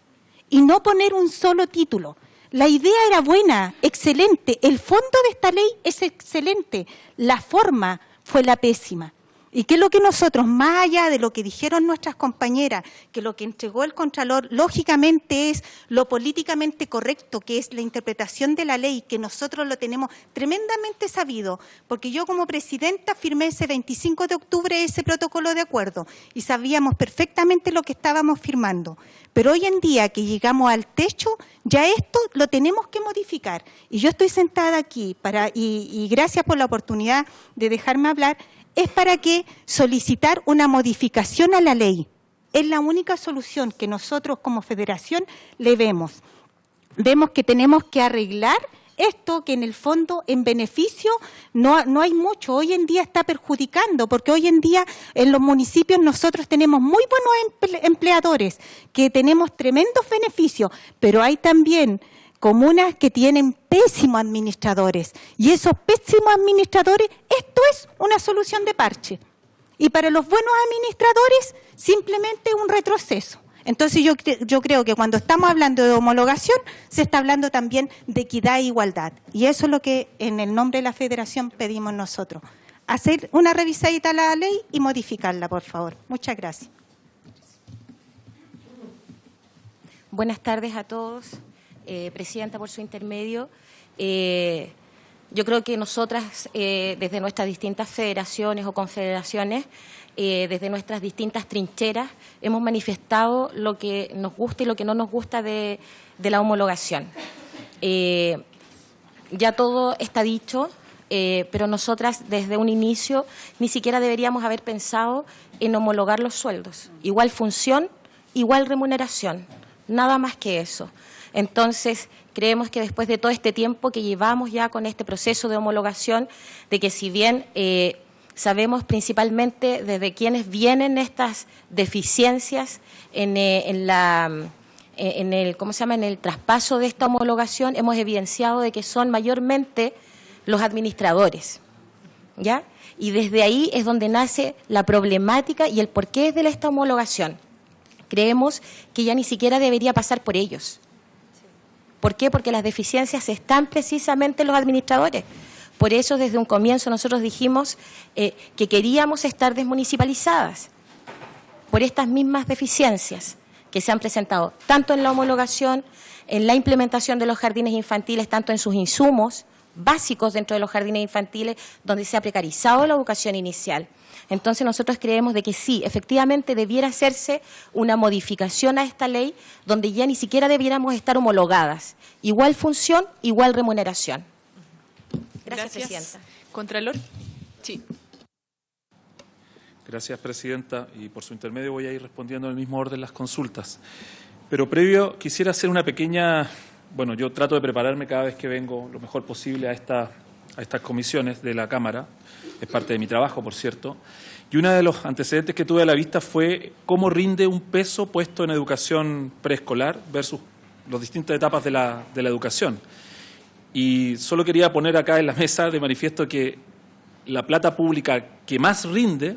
y no poner un solo título. La idea era buena, excelente. El fondo de esta ley es excelente. La forma fue la pésima. ¿Y qué es lo que nosotros, más allá de lo que dijeron nuestras compañeras, que lo que entregó el Contralor, lógicamente es lo políticamente correcto, que es la interpretación de la ley, que nosotros lo tenemos tremendamente sabido, porque yo como presidenta firmé ese 25 de octubre ese protocolo de acuerdo y sabíamos perfectamente lo que estábamos firmando. Pero hoy en día que llegamos al techo, ya esto lo tenemos que modificar. Y yo estoy sentada aquí y gracias por la oportunidad de dejarme hablar, es para que solicitar una modificación a la ley. Es la única solución que nosotros como federación le vemos. Vemos que tenemos que arreglar esto que en el fondo en beneficio no hay mucho. Hoy en día está perjudicando, porque hoy en día en los municipios nosotros tenemos muy buenos empleadores, que tenemos tremendos beneficios, pero hay también comunas que tienen pésimos administradores, y esos pésimos administradores, esto es una solución de parche. Y para los buenos administradores, simplemente un retroceso. Entonces yo creo que cuando estamos hablando de homologación, se está hablando también de equidad e igualdad. Y eso es lo que en el nombre de la Federación pedimos nosotros. Hacer una revisadita a la ley y modificarla, por favor. Muchas gracias. Buenas tardes a todos. Presidenta, por su intermedio. Yo creo que nosotras, desde nuestras distintas federaciones o confederaciones, desde nuestras distintas trincheras, hemos manifestado lo que nos gusta y lo que no nos gusta de la homologación. Ya todo está dicho, pero nosotras desde un inicio ni siquiera deberíamos haber pensado en homologar los sueldos. Igual función, igual remuneración, nada más que eso. Entonces, creemos que después de todo este tiempo que llevamos ya con este proceso de homologación, de que si bien sabemos principalmente desde quiénes vienen estas deficiencias en el traspaso de esta homologación, hemos evidenciado de que son mayormente los administradores, ¿ya? Y desde ahí es donde nace la problemática y el porqué de esta homologación. Creemos que ya ni siquiera debería pasar por ellos. ¿Por qué? Porque las deficiencias están precisamente en los administradores. Por eso, desde un comienzo, nosotros dijimos que queríamos estar desmunicipalizadas por estas mismas deficiencias que se han presentado, tanto en la homologación, en la implementación de los jardines infantiles, tanto en sus insumos básicos dentro de los jardines infantiles, donde se ha precarizado la educación inicial. Entonces nosotros creemos de que sí, efectivamente debiera hacerse una modificación a esta ley donde ya ni siquiera debiéramos estar homologadas. Igual función, igual remuneración. Gracias, Presidenta. Contralor. Sí. Gracias, Presidenta. Y por su intermedio voy a ir respondiendo en el mismo orden las consultas. Pero previo quisiera hacer una pequeña... Bueno, yo trato de prepararme cada vez que vengo lo mejor posible a estas comisiones de la Cámara. Es parte de mi trabajo, por cierto. Y uno de los antecedentes que tuve a la vista fue cómo rinde un peso puesto en educación preescolar versus las distintas etapas de la educación. Y solo quería poner acá en la mesa de manifiesto que la plata pública que más rinde,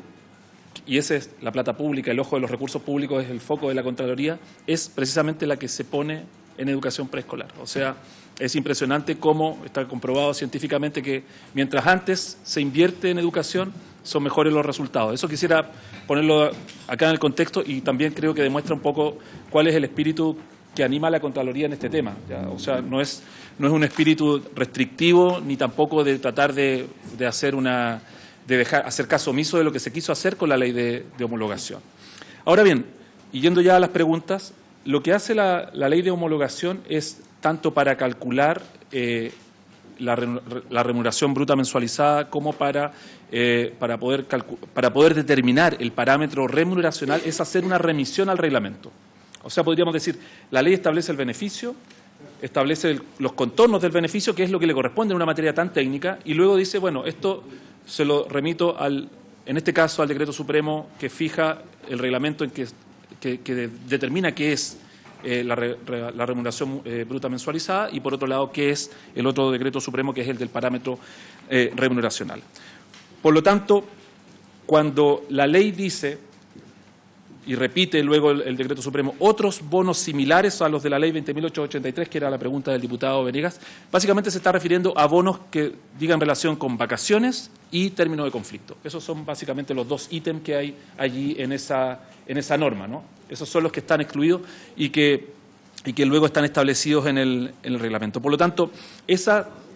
y esa es la plata pública, el ojo de los recursos públicos es el foco de la Contraloría, es precisamente la que se pone en educación preescolar. O sea, es impresionante cómo está comprobado científicamente que mientras antes se invierte en educación, son mejores los resultados. Eso quisiera ponerlo acá en el contexto y también creo que demuestra un poco cuál es el espíritu que anima a la Contraloría en este tema. ¿Ya? O sea, no es un espíritu restrictivo ni tampoco de tratar de hacer caso omiso de lo que se quiso hacer con la ley de homologación. Ahora bien, y yendo ya a las preguntas, lo que hace la ley de homologación es tanto para calcular la remuneración bruta mensualizada como para poder determinar el parámetro remuneracional, es hacer una remisión al reglamento. O sea, podríamos decir, la ley establece el beneficio, establece los contornos del beneficio, que es lo que le corresponde en una materia tan técnica, y luego dice, bueno, esto se lo remito en este caso al Decreto Supremo que fija el reglamento en que determina qué es la remuneración bruta mensualizada y, por otro lado, qué es el otro Decreto Supremo, que es el del parámetro remuneracional. Por lo tanto, cuando la ley dice y repite luego el decreto supremo otros bonos similares a los de la ley 20.883, que era la pregunta del diputado Venegas, básicamente se está refiriendo a bonos que digan relación con vacaciones y término de conflicto. Esos son básicamente los dos ítems que hay allí en esa norma, ¿no? Esos son los que están excluidos y que luego están establecidos en el reglamento. Por lo tanto,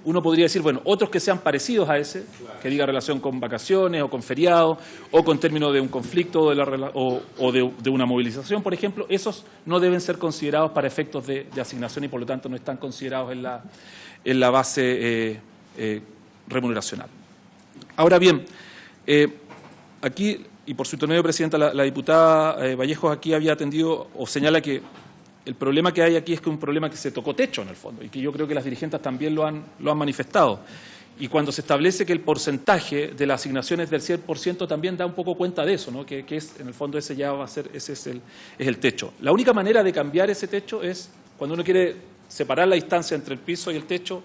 uno podría decir, bueno, otros que sean parecidos a ese, que diga relación con vacaciones o con feriados o con término de un conflicto o de una movilización, por ejemplo, esos no deben ser considerados para efectos de asignación y por lo tanto no están considerados en la base remuneracional. Ahora bien, aquí, y por su intermedio, Presidenta, la diputada Vallejos aquí había atendido o señala que el problema que hay aquí es que es un problema que se tocó techo en el fondo y que yo creo que las dirigentes también lo han manifestado. Y cuando se establece que el porcentaje de las asignaciones del 100% también da un poco cuenta de eso, ¿no? Que es, en el fondo, ese es el techo. La única manera de cambiar ese techo es cuando uno quiere separar la distancia entre el piso y el techo,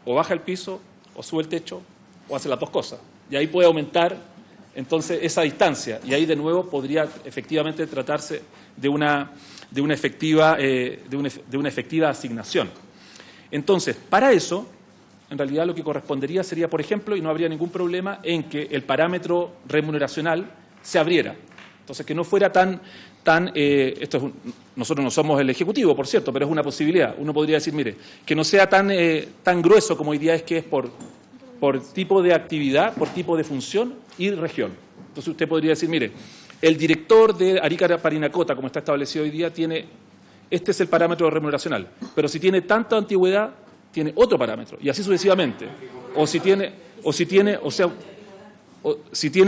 o baja el piso, o sube el techo, o hace las dos cosas. Y ahí puede aumentar entonces esa distancia. Y ahí de nuevo podría efectivamente tratarse de una efectiva asignación. Entonces, para eso, en realidad lo que correspondería sería, por ejemplo, y no habría ningún problema en que el parámetro remuneracional se abriera. Entonces, que no fuera nosotros no somos el Ejecutivo, por cierto, pero es una posibilidad. Uno podría decir, mire, que no sea tan grueso como hoy día es que es por tipo de actividad, por tipo de función y región. Entonces, usted podría decir, mire, el director de Arica Parinacota, como está establecido hoy día, este es el parámetro remuneracional, pero si tiene tanta antigüedad, tiene otro parámetro, y así sucesivamente. O si tiene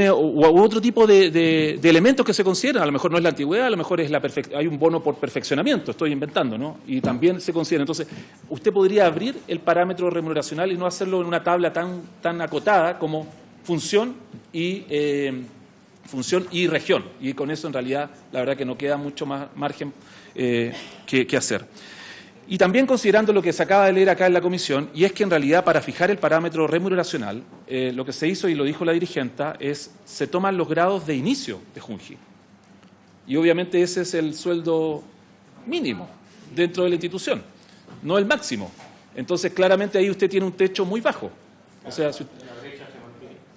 otro tipo de elementos que se consideran, a lo mejor no es la antigüedad, a lo mejor hay un bono por perfeccionamiento, estoy inventando, ¿no? Y también se considera. Entonces, usted podría abrir el parámetro remuneracional y no hacerlo en una tabla tan acotada como función y región. Y con eso, en realidad, la verdad que no queda mucho más margen que hacer. Y también considerando lo que se acaba de leer acá en la comisión, y es que en realidad para fijar el parámetro remuneracional, lo que se hizo, y lo dijo la dirigenta, se toman los grados de inicio de Junji. Y obviamente ese es el sueldo mínimo dentro de la institución, no el máximo. Entonces, claramente ahí usted tiene un techo muy bajo. O sea,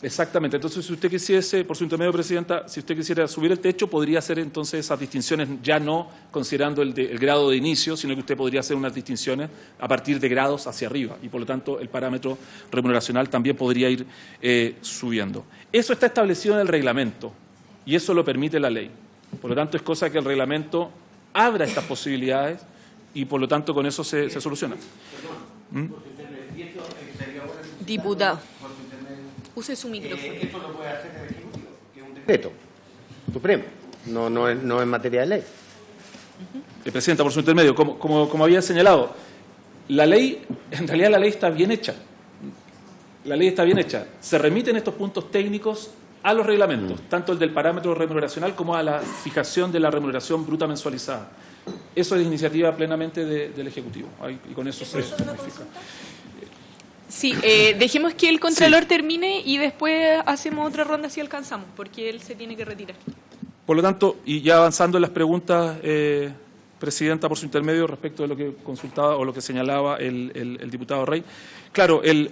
exactamente. Entonces, si usted quisiese, por su intermedio, Presidenta, si usted quisiera subir el techo, podría hacer entonces esas distinciones, ya no considerando el grado de inicio, sino que usted podría hacer unas distinciones a partir de grados hacia arriba. Y, por lo tanto, el parámetro remuneracional también podría ir subiendo. Eso está establecido en el reglamento y eso lo permite la ley. Por lo tanto, es cosa que el reglamento abra estas posibilidades y, por lo tanto, con eso se soluciona. Diputado. Use su micrófono. Esto lo puede hacer el Ejecutivo, que es un decreto supremo, no es materia de ley. Presidenta, por su intermedio, como había señalado, la ley, en realidad la ley está bien hecha. La ley está bien hecha. Se remiten estos puntos técnicos a los reglamentos, tanto el del parámetro remuneracional como a la fijación de la remuneración bruta mensualizada. Eso es iniciativa plenamente del Ejecutivo. Y con eso se verifica. Sí, dejemos que el Contralor termine y después hacemos otra ronda si alcanzamos, porque él se tiene que retirar. Por lo tanto, y ya avanzando en las preguntas, Presidenta, por su intermedio, respecto de lo que consultaba o lo que señalaba el diputado Rey. Claro, el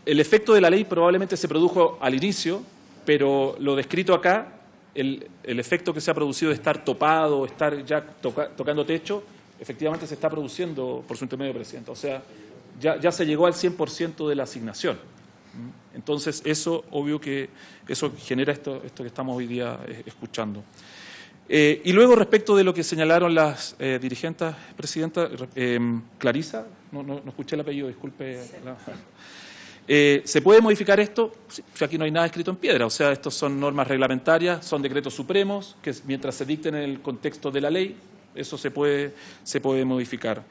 efecto de la ley probablemente se produjo al inicio, pero lo descrito acá, el efecto que se ha producido de estar topado, estar ya tocando techo, efectivamente se está produciendo por su intermedio, Presidenta. O sea, ya se llegó al 100% de la asignación. Entonces, eso, obvio que eso genera esto que estamos hoy día escuchando. Y luego, respecto de lo que señalaron las dirigentes, Presidenta, Clarisa, no escuché el apellido, disculpe. ¿Se puede modificar esto? Sí, aquí no hay nada escrito en piedra, o sea, estos son normas reglamentarias, son decretos supremos, que mientras se dicten en el contexto de la ley, eso se puede modificar.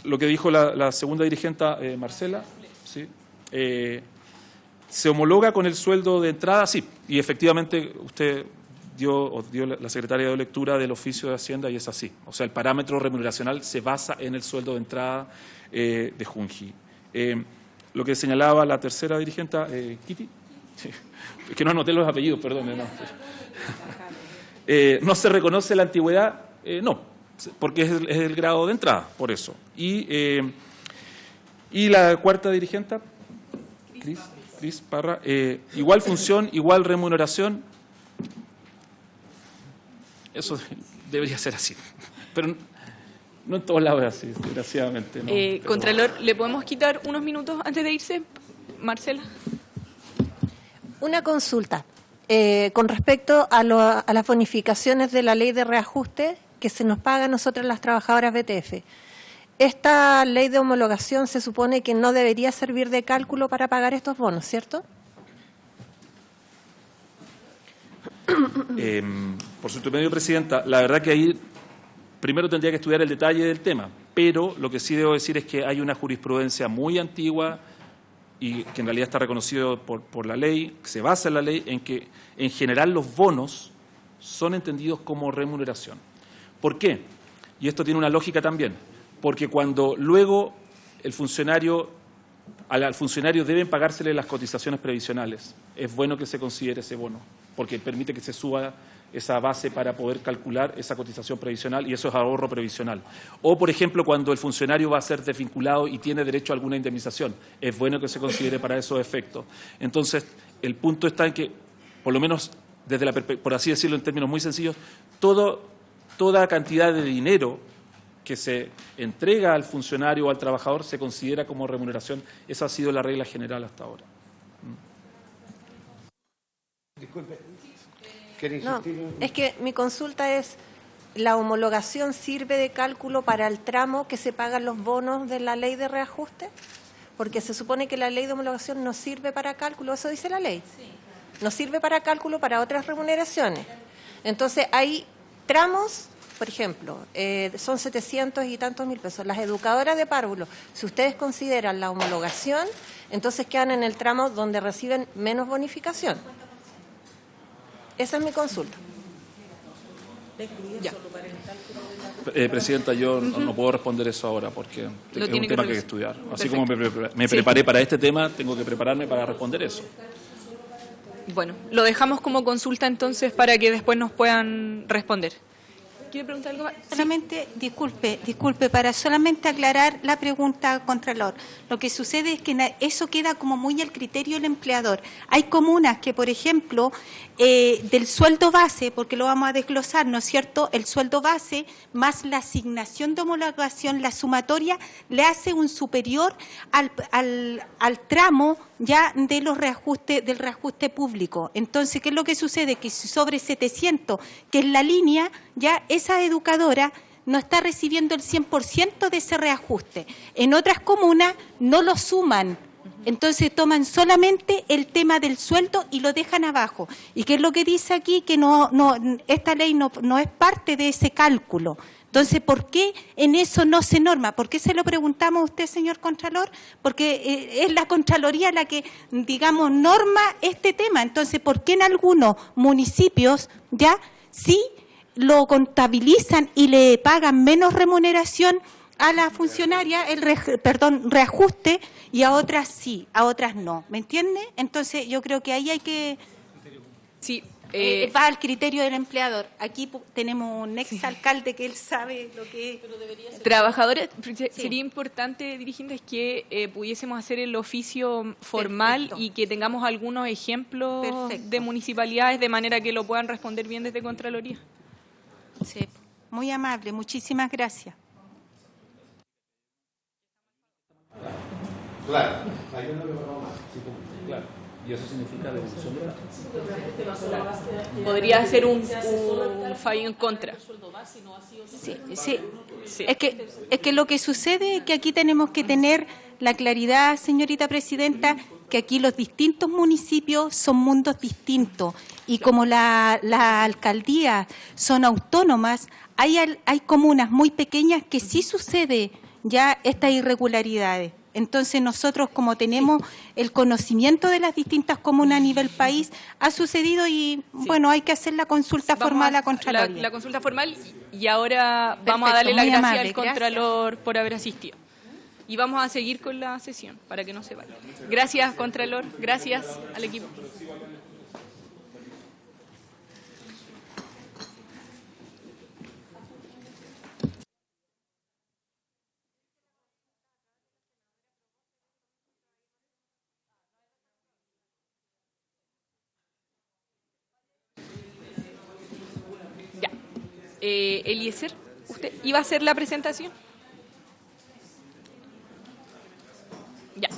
Lo que dijo la segunda dirigenta, Marcela, ¿sí? ¿Se homologa con el sueldo de entrada? Sí, y efectivamente usted dio la secretaria de lectura del oficio de Hacienda y es así. O sea, el parámetro remuneracional se basa en el sueldo de entrada de Junji. Lo que señalaba la tercera dirigente, Kitty, Sí. Es que no anoté los apellidos, perdón. No, ¿no se reconoce la antigüedad? No, porque es el grado de entrada, por eso. Y la cuarta dirigente, Cris Parra, igual función, igual remuneración. Eso debería ser así, pero no en todos lados es así, desgraciadamente. No, Contralor, ¿le podemos quitar unos minutos antes de irse? Marcela. Una consulta con respecto a las bonificaciones de la ley de reajuste que se nos paga a nosotras las trabajadoras BTF. Esta ley de homologación se supone que no debería servir de cálculo para pagar estos bonos, ¿cierto? Por su intermedio, Presidenta, la verdad que ahí primero tendría que estudiar el detalle del tema, pero lo que sí debo decir es que hay una jurisprudencia muy antigua y que en realidad está reconocido por la ley, que se basa en la ley, en que en general los bonos son entendidos como remuneración. ¿Por qué? Y esto tiene una lógica también, porque cuando luego al funcionario deben pagársele las cotizaciones previsionales, es bueno que se considere ese bono, porque permite que se suba esa base para poder calcular esa cotización previsional y eso es ahorro previsional. O, por ejemplo, cuando el funcionario va a ser desvinculado y tiene derecho a alguna indemnización, es bueno que se considere para esos efectos. Entonces, el punto está en que, por lo menos, por así decirlo en términos muy sencillos, toda cantidad de dinero que se entrega al funcionario o al trabajador se considera como remuneración. Esa ha sido la regla general hasta ahora. Disculpe. No, es que mi consulta es, ¿la homologación sirve de cálculo para el tramo que se pagan los bonos de la ley de reajuste? Porque se supone que la ley de homologación no sirve para cálculo, eso dice la ley. No sirve para cálculo para otras remuneraciones. Entonces, hay tramos, por ejemplo, son 700 y tantos mil pesos. Las educadoras de párvulo, si ustedes consideran la homologación, entonces quedan en el tramo donde reciben menos bonificación. Esa es mi consulta. Ya. Presidenta, yo no puedo responder eso ahora porque es un tema que hay que estudiar. Así Perfecto. como me preparé para este tema, tengo que prepararme para responder eso. Bueno, lo dejamos como consulta entonces para que después nos puedan responder. ¿Quiere preguntar algo más? Solamente, disculpe, para solamente aclarar la pregunta, Contralor. Lo que sucede es que eso queda como muy al criterio del empleador. Hay comunas que, por ejemplo, del sueldo base, porque lo vamos a desglosar, ¿no es cierto?, el sueldo base más la asignación de homologación, la sumatoria, le hace un superior al tramo ya de los reajustes, del reajuste público. Entonces, ¿qué es lo que sucede? Que si sobre 700, que es la línea, ya esa educadora no está recibiendo el 100% de ese reajuste. En otras comunas no lo suman. Entonces toman solamente el tema del sueldo y lo dejan abajo. ¿Y qué es lo que dice aquí? Que esta ley no es parte de ese cálculo. Entonces, ¿por qué en eso no se norma? ¿Por qué se lo preguntamos a usted, señor Contralor? Porque es la Contraloría la que, digamos, norma este tema. Entonces, ¿por qué en algunos municipios ya sí lo contabilizan y le pagan menos remuneración a la funcionaria, reajuste, y a otras sí, a otras no? ¿Me entiende? Entonces, yo creo que ahí hay que... Sí. Va al criterio del empleador. Aquí tenemos un exalcalde que él sabe lo que es. Trabajadores, sería importante, dirigentes, que pudiésemos hacer el oficio formal. Perfecto. Y que tengamos algunos ejemplos. Perfecto. De municipalidades, de manera que lo puedan responder bien desde Contraloría. Sí, muy amable, muchísimas gracias. Claro. Claro. ¿Y eso significa devolución de la... Podría ser un fallo en contra. Sí. Es que lo que sucede es que aquí tenemos que tener la claridad, señorita presidenta, que aquí los distintos municipios son mundos distintos y como la alcaldía son autónomas, hay comunas muy pequeñas que sí sucede ya estas irregularidades. Entonces nosotros, como tenemos el conocimiento de las distintas comunas a nivel país, ha sucedido y, bueno, hay que hacer la consulta formal a Contraloría. La consulta formal y ahora vamos a darle la gracia al Contralor por haber asistido. Y vamos a seguir con la sesión para que no se vaya. Gracias, Contralor. Gracias al equipo. Ya. Eliezer, ¿usted iba a hacer la presentación? Ya.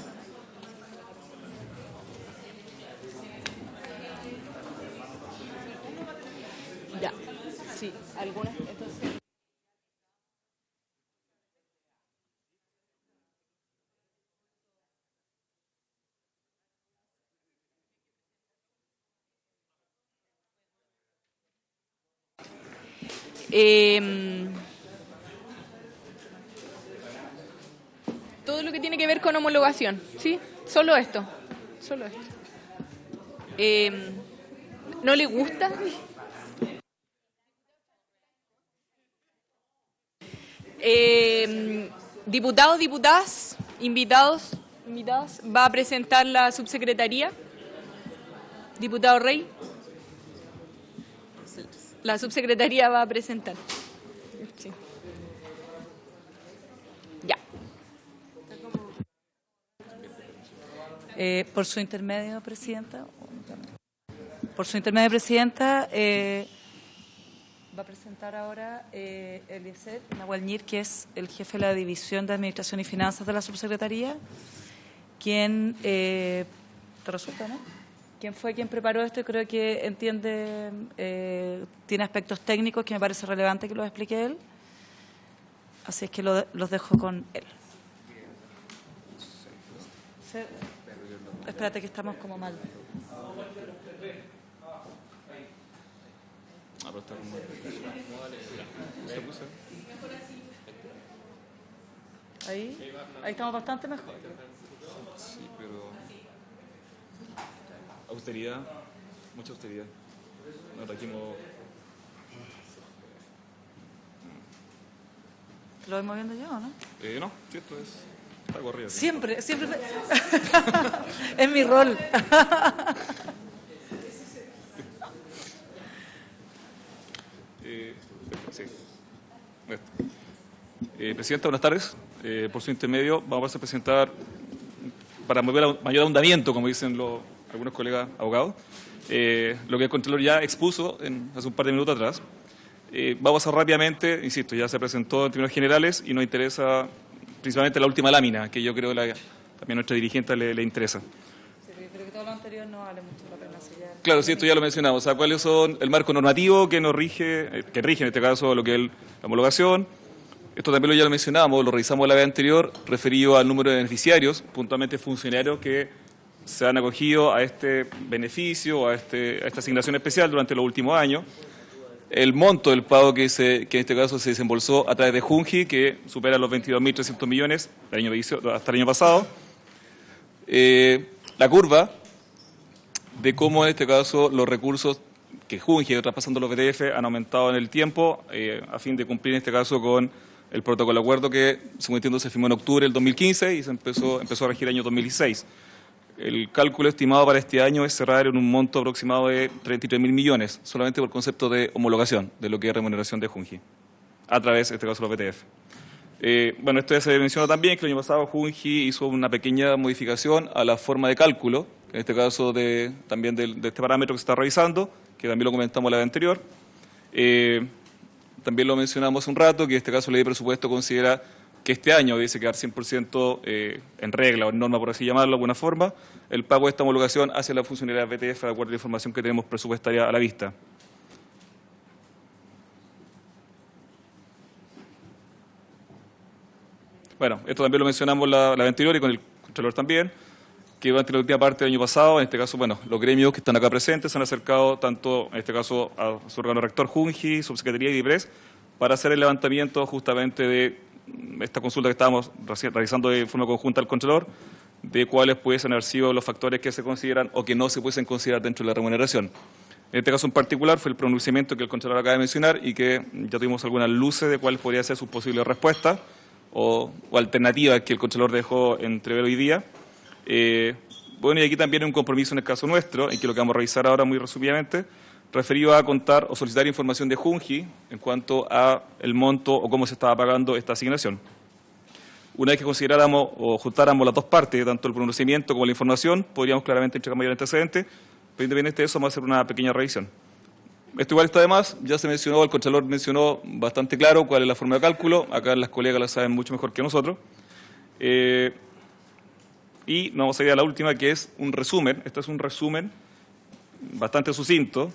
Ya. Sí, algunas. Entonces. Todo lo que tiene que ver con homologación, ¿sí? Solo esto. Solo esto. ¿No le gusta? Diputados, diputadas, invitadas, va a presentar la subsecretaría. Diputado Rey. La subsecretaría va a presentar. Sí. Ya. Por su intermedio, Presidenta. Por su intermedio, Presidenta, va a presentar ahora Eliezer Nahualñir, que es el jefe de la División de Administración y Finanzas de la Subsecretaría, quien, ¿te resulta, no? Quien fue quien preparó esto y creo que entiende, tiene aspectos técnicos que me parece relevante que los explique él. Así es que los dejo con él. Espérate que estamos como mal. Ahí estamos bastante mejor. Sí, pero austeridad, mucha austeridad. No trajimos. ¿Lo voy moviendo yo o no? No, sí, esto está corrido. Siempre. Es mi rol. Sí. Presidenta, buenas tardes. Por su intermedio vamos a presentar, para mayor ahondamiento, como dicen algunos colegas abogados, lo que el Contralor ya expuso hace un par de minutos atrás. Vamos a rápidamente, insisto, ya se presentó en términos generales y nos interesa principalmente la última lámina, que yo creo también a nuestra dirigente le interesa. Sí, pero que todo lo anterior no vale mucho la pena sellar. Claro, sí, esto ya lo mencionamos. O sea, cuáles son el marco normativo que nos rige, que rige en este caso lo que es la homologación. Esto también ya lo mencionamos, lo revisamos la vez anterior, referido al número de beneficiarios, puntualmente funcionarios que se han acogido a este beneficio, a esta asignación especial durante los últimos años. El monto del pago que en este caso se desembolsó a través de Junji, que supera los 22.300 millones hasta el año pasado. La curva de cómo en este caso los recursos que Junji, traspasando los BTF, han aumentado en el tiempo a fin de cumplir en este caso con el protocolo de acuerdo que, según entiendo, se firmó en octubre del 2015 y se empezó a regir el año 2016. El cálculo estimado para este año es cerrar en un monto aproximado de 33.000 millones, solamente por concepto de homologación de lo que es remuneración de Junji, a través, en este caso, los BTF. Bueno, esto ya se mencionó también, que el año pasado Junji hizo una pequeña modificación a la forma de cálculo, en este caso también de este parámetro que se está revisando, que también lo comentamos la vez anterior. También lo mencionamos hace un rato, que en este caso la ley de presupuesto considera que este año debe quedar 100% en regla o en norma, por así llamarlo de alguna forma, el pago de esta homologación hacia la funcionalidad BTF de acuerdo a la información que tenemos presupuestaria a la vista. Bueno, esto también lo mencionamos la vez anterior y con el Contralor también, que durante la última parte del año pasado, en este caso, bueno, los gremios que están acá presentes se han acercado tanto, en este caso, a su órgano rector Junji, Subsecretaría y DIPRES, para hacer el levantamiento justamente de esta consulta que estábamos realizando de forma conjunta al Contralor, de cuáles pudiesen haber sido los factores que se consideran o que no se pudiesen considerar dentro de la remuneración. En este caso en particular fue el pronunciamiento que el Contralor acaba de mencionar y que ya tuvimos algunas luces de cuáles podrían ser sus posibles respuestas o alternativas que el Contralor dejó entrever hoy día. Bueno, y aquí también hay un compromiso en el caso nuestro, en que lo que vamos a revisar ahora muy resumidamente, referido a contar o solicitar información de Junji en cuanto a el monto o cómo se estaba pagando esta asignación. Una vez que consideráramos o juntáramos las dos partes, tanto el pronunciamiento como la información, podríamos claramente entregar mayor antecedente, pero independientemente de eso vamos a hacer una pequeña revisión. Esto igual está de más, ya se mencionó, el Contralor mencionó bastante claro cuál es la forma de cálculo, acá las colegas la saben mucho mejor que nosotros. Y nos vamos a ir a la última, que es un resumen. Este es un resumen bastante sucinto,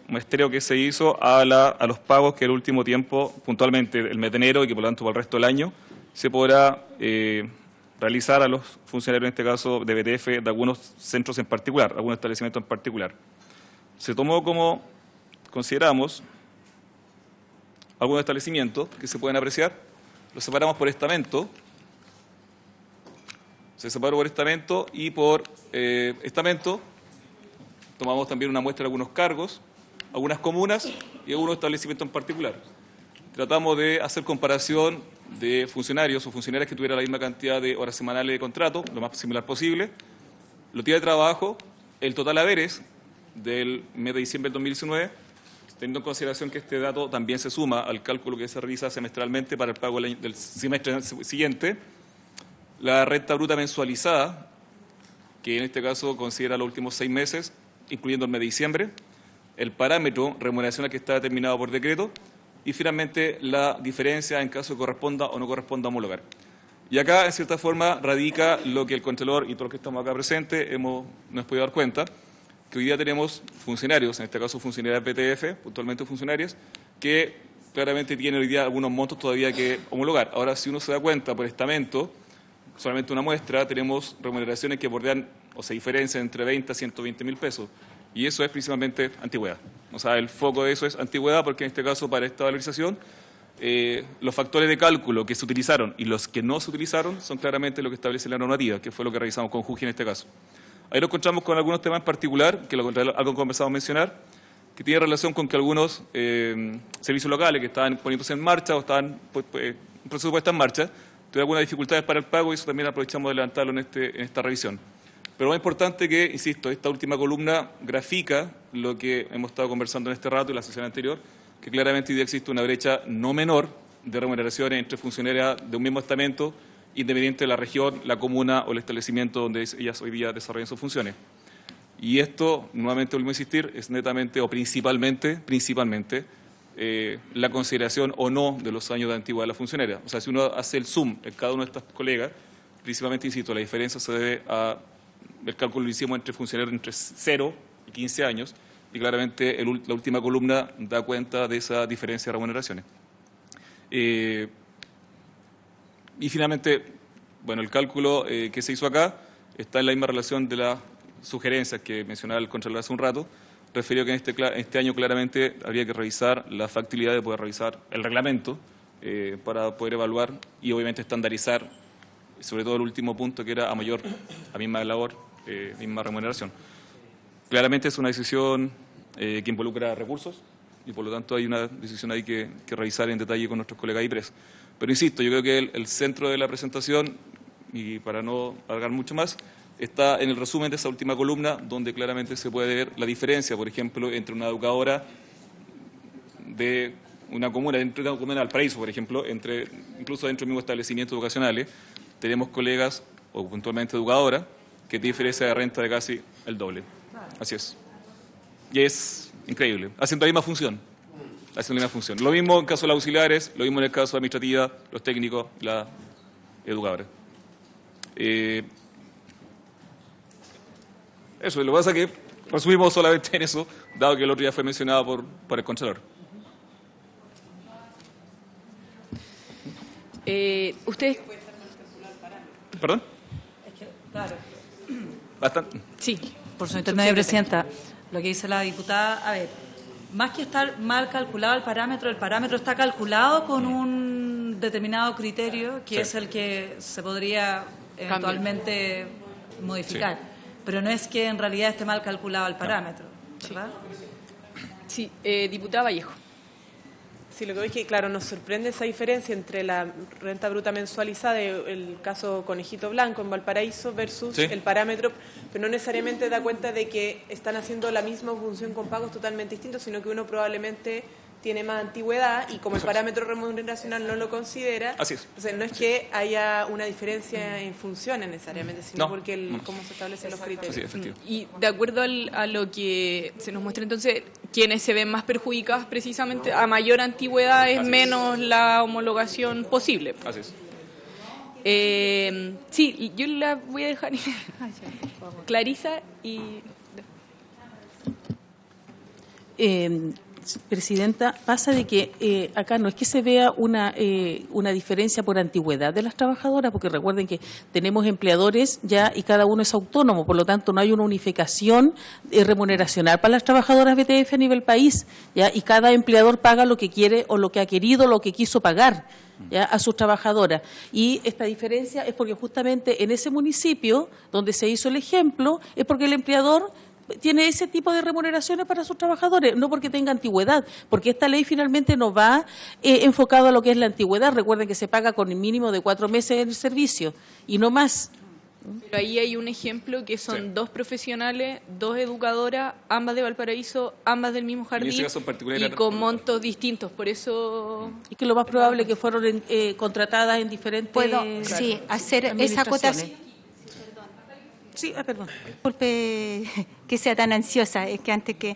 muestreo que se hizo a los pagos que el último tiempo, puntualmente el mes de enero y que por lo tanto para el resto del año, se podrá realizar a los funcionarios, en este caso de BTF, de algunos centros en particular, algunos establecimientos en particular. Se tomó como, consideramos, algunos establecimientos que se pueden apreciar, los separamos por estamento, se separó por estamento y por estamento tomamos también una muestra de algunos cargos, algunas comunas y algunos establecimientos en particular. Tratamos de hacer comparación de funcionarios o funcionarias que tuvieran la misma cantidad de horas semanales de contrato, lo más similar posible, los días de trabajo, el total haberes del mes de diciembre del 2019, teniendo en consideración que este dato también se suma al cálculo que se realiza semestralmente para el pago del semestre siguiente, la renta bruta mensualizada, que en este caso considera los últimos 6 meses, incluyendo el mes de diciembre, el parámetro remuneracional que está determinado por decreto y finalmente la diferencia en caso de corresponda o no corresponda homologar. Y acá, en cierta forma, radica lo que el Contralor y todos los que estamos acá presentes nos hemos podido dar cuenta, que hoy día tenemos funcionarios, en este caso funcionarias BTF, puntualmente funcionarias, que claramente tienen hoy día algunos montos todavía que homologar. Ahora, si uno se da cuenta por estamento, solamente una muestra, tenemos remuneraciones que bordean o se diferencian entre 20 a 120 mil pesos. Y eso es principalmente antigüedad. O sea, el foco de eso es antigüedad porque en este caso para esta valorización los factores de cálculo que se utilizaron y los que no se utilizaron son claramente lo que establece la normativa, que fue lo que revisamos con Junji en este caso. Ahí nos encontramos con algunos temas en particular, que algo comenzamos a mencionar, que tiene relación con que algunos servicios locales que estaban poniéndose en marcha o estaban en proceso de puesta en marcha, tuvieron algunas dificultades para el pago y eso también aprovechamos de levantarlo en esta revisión. Pero más importante que, insisto, esta última columna grafica lo que hemos estado conversando en este rato y la sesión anterior, que claramente hoy día existe una brecha no menor de remuneraciones entre funcionarias de un mismo estamento, independiente de la región, la comuna o el establecimiento donde ellas hoy día desarrollan sus funciones. Y esto, nuevamente volvemos a insistir, es netamente o principalmente la consideración o no de los años de antigüedad de la funcionaria. O sea, si uno hace el zoom en cada uno de estas colegas, principalmente, insisto, la diferencia se debe a el cálculo lo hicimos entre funcionarios entre 0 y 15 años y claramente la última columna da cuenta de esa diferencia de remuneraciones. Y finalmente, bueno, el cálculo que se hizo acá está en la misma relación de las sugerencias que mencionaba el Contralor hace un rato, referido que en este año claramente habría que revisar la factibilidad de poder revisar el reglamento para poder evaluar y obviamente estandarizar, sobre todo el último punto que era a misma labor, misma remuneración. Claramente es una decisión que involucra recursos y por lo tanto hay una decisión ahí que revisar en detalle con nuestros colegas IPRES. Pero insisto, yo creo que el centro de la presentación, y para no alargar mucho más, está en el resumen de esa última columna donde claramente se puede ver la diferencia, por ejemplo, entre una educadora de una comuna, entre una comuna de Valparaíso, por ejemplo, incluso dentro del mismo establecimientos educacionales, tenemos colegas, o puntualmente educadoras, que tienen diferencia de renta de casi el doble. Así es. Y es increíble. Haciendo la misma función. Lo mismo en caso de las auxiliares, lo mismo en el caso de administrativa, los técnicos, la educadora. Eso, lo que pasa es que resumimos solamente en eso, dado que el otro día fue mencionado por el Contralor. ¿Ustedes? ¿Perdón? Es que, claro. Bastante. Sí. Por su intermedio, Presidenta, lo que dice la diputada, a ver, más que estar mal calculado el parámetro está calculado con un determinado criterio que es el que se podría eventualmente modificar. Sí. Pero no es que en realidad esté mal calculado el parámetro, ¿verdad? Sí, diputada Vallejo. Sí, lo que voy es que, claro, nos sorprende esa diferencia entre la renta bruta mensualizada, el caso Conejito Blanco en Valparaíso, versus el parámetro, pero no necesariamente da cuenta de que están haciendo la misma función con pagos totalmente distintos, sino que uno probablemente tiene más antigüedad y como el parámetro remuneracional no lo considera, entonces no es que haya una diferencia en funciones necesariamente, sino porque cómo se establecen los criterios. Y de acuerdo a lo que se nos muestra entonces, quienes se ven más perjudicados precisamente a mayor antigüedad es menos la homologación posible. Así es. Sí, yo la voy a dejar Clarisa y... Presidenta, pasa de que acá no es que se vea una diferencia por antigüedad de las trabajadoras, porque recuerden que tenemos empleadores ya y cada uno es autónomo, por lo tanto no hay una unificación remuneracional para las trabajadoras BTF a nivel país, ya, y cada empleador paga lo que quiere o lo que ha querido, lo que quiso pagar, ya, a sus trabajadoras. Y esta diferencia es porque justamente en ese municipio donde se hizo el ejemplo es porque el empleador tiene ese tipo de remuneraciones para sus trabajadores, no porque tenga antigüedad, porque esta ley finalmente no va enfocado a lo que es la antigüedad. Recuerden que se paga con el mínimo de 4 meses en el servicio y no más. Pero ahí hay un ejemplo que son 2 profesionales, 2 educadoras, ambas de Valparaíso, ambas del mismo jardín y con montos distintos, por eso... Y que lo más probable es que fueron contratadas en diferentes... ¿Puedo hacer esa acotación? Sí, perdón. Disculpe que sea tan ansiosa, es que antes que,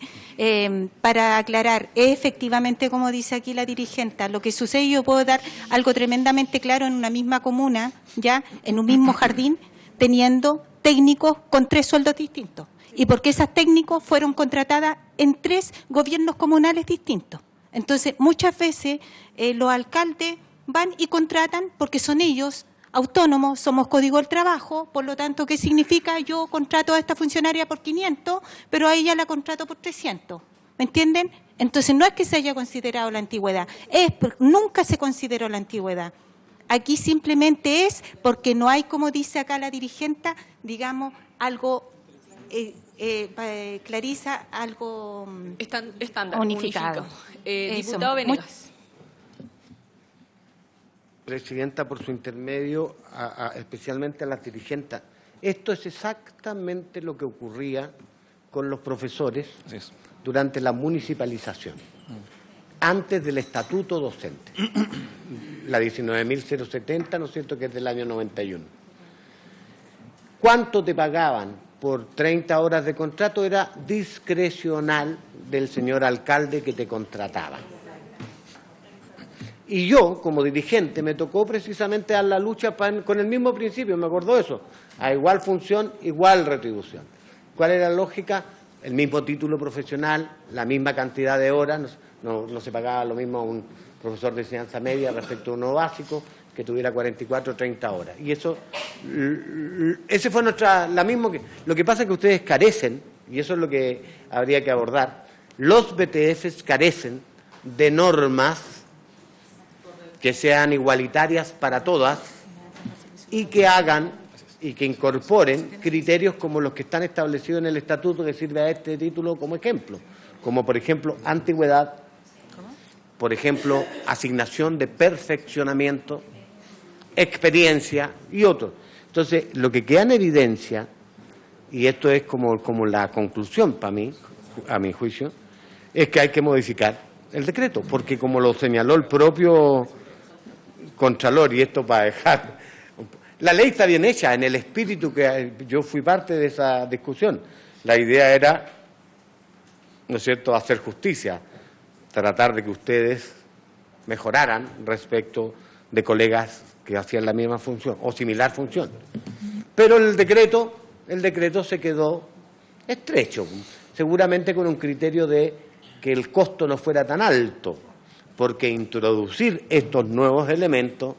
para aclarar, efectivamente, como dice aquí la dirigente, lo que sucede, yo puedo dar algo tremendamente claro en una misma comuna, ya, en un mismo jardín, teniendo técnicos con 3 sueldos distintos. Y porque esas técnicos fueron contratadas en 3 gobiernos comunales distintos. Entonces, muchas veces los alcaldes van y contratan porque son ellos autónomos, somos Código del Trabajo, por lo tanto, ¿qué significa? Yo contrato a esta funcionaria por 500, pero a ella la contrato por 300. ¿Me entienden? Entonces, no es que se haya considerado la antigüedad, nunca se consideró la antigüedad. Aquí simplemente es porque no hay, como dice acá la dirigente, digamos, algo, Clarisa, algo estándar, unificado. Diputado Venegas. Presidenta, por su intermedio, especialmente a las dirigentes. Esto es exactamente lo que ocurría con los profesores durante la municipalización, antes del estatuto docente, la 19.070, ¿no es cierto?, que es del año 91. ¿Cuánto te pagaban por 30 horas de contrato? Era discrecional del señor alcalde que te contrataba. Y yo, como dirigente, me tocó precisamente dar la lucha con el mismo principio, me acordó eso, a igual función, igual retribución. ¿Cuál era la lógica? El mismo título profesional, la misma cantidad de horas, no se pagaba lo mismo a un profesor de enseñanza media respecto a uno básico, que tuviera 44 o 30 horas. Y eso, ese fue lo que pasa es que ustedes carecen, y eso es lo que habría que abordar, los BTFs carecen de normas que sean igualitarias para todas y que hagan y que incorporen criterios como los que están establecidos en el estatuto que sirve a este título como ejemplo, como por ejemplo antigüedad, por ejemplo asignación de perfeccionamiento, experiencia y otros. Entonces, lo que queda en evidencia, y esto es como la conclusión para mí, a mi juicio, es que hay que modificar el decreto, porque como lo señaló el propio Contralor, y esto para dejar... La ley está bien hecha, en el espíritu que yo fui parte de esa discusión. La idea era, ¿no es cierto?, hacer justicia, tratar de que ustedes mejoraran respecto de colegas que hacían la misma función o similar función. Pero el decreto se quedó estrecho, seguramente con un criterio de que el costo no fuera tan alto, porque introducir estos nuevos elementos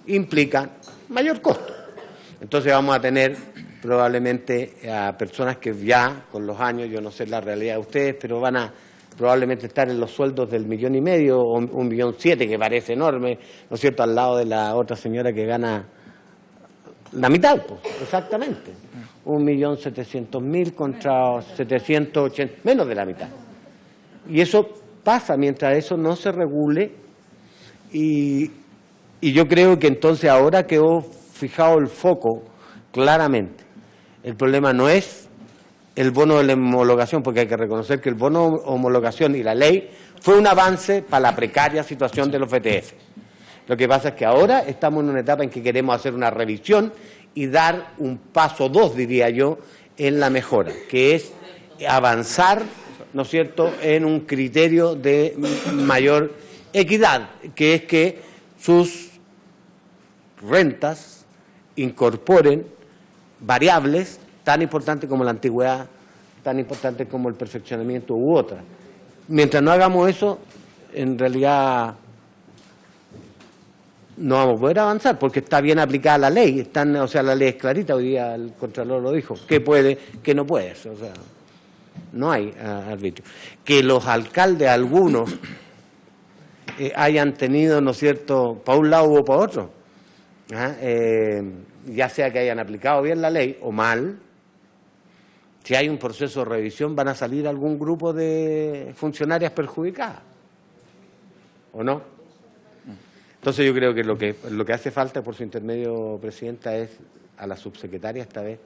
implica mayor costo. Entonces vamos a tener probablemente a personas que ya con los años, yo no sé la realidad de ustedes, pero van a probablemente estar en los sueldos del 1,5 millones o 1,7 millones, que parece enorme, ¿no es cierto?, al lado de la otra señora que gana la mitad, pues, exactamente. 1.700.000 contra 780, menos de la mitad. Y eso pasa mientras eso no se regule Y yo creo que entonces ahora quedó fijado el foco claramente. El problema no es el bono de la homologación, porque hay que reconocer que el bono de homologación y la ley fue un avance para la precaria situación de los VTF. Lo que pasa es que ahora estamos en una etapa en que queremos hacer una revisión y dar un paso 2, diría yo, en la mejora, que es avanzar, ¿no es cierto?, en un criterio de mayor equidad, que es que sus rentas incorporen variables tan importantes como la antigüedad, tan importantes como el perfeccionamiento u otras. Mientras no hagamos eso, en realidad no vamos a poder avanzar, porque está bien aplicada la ley, o sea, la ley es clarita, hoy día el Contralor lo dijo, qué puede, qué no puede, o sea, no hay arbitrio. Que los alcaldes, algunos, hayan tenido, ¿no es cierto?, para un lado o para otro, ya sea que hayan aplicado bien la ley o mal, si hay un proceso de revisión van a salir algún grupo de funcionarias perjudicadas, ¿o no? Entonces yo creo que lo que hace falta, por su intermedio, Presidenta, es a la subsecretaria esta vez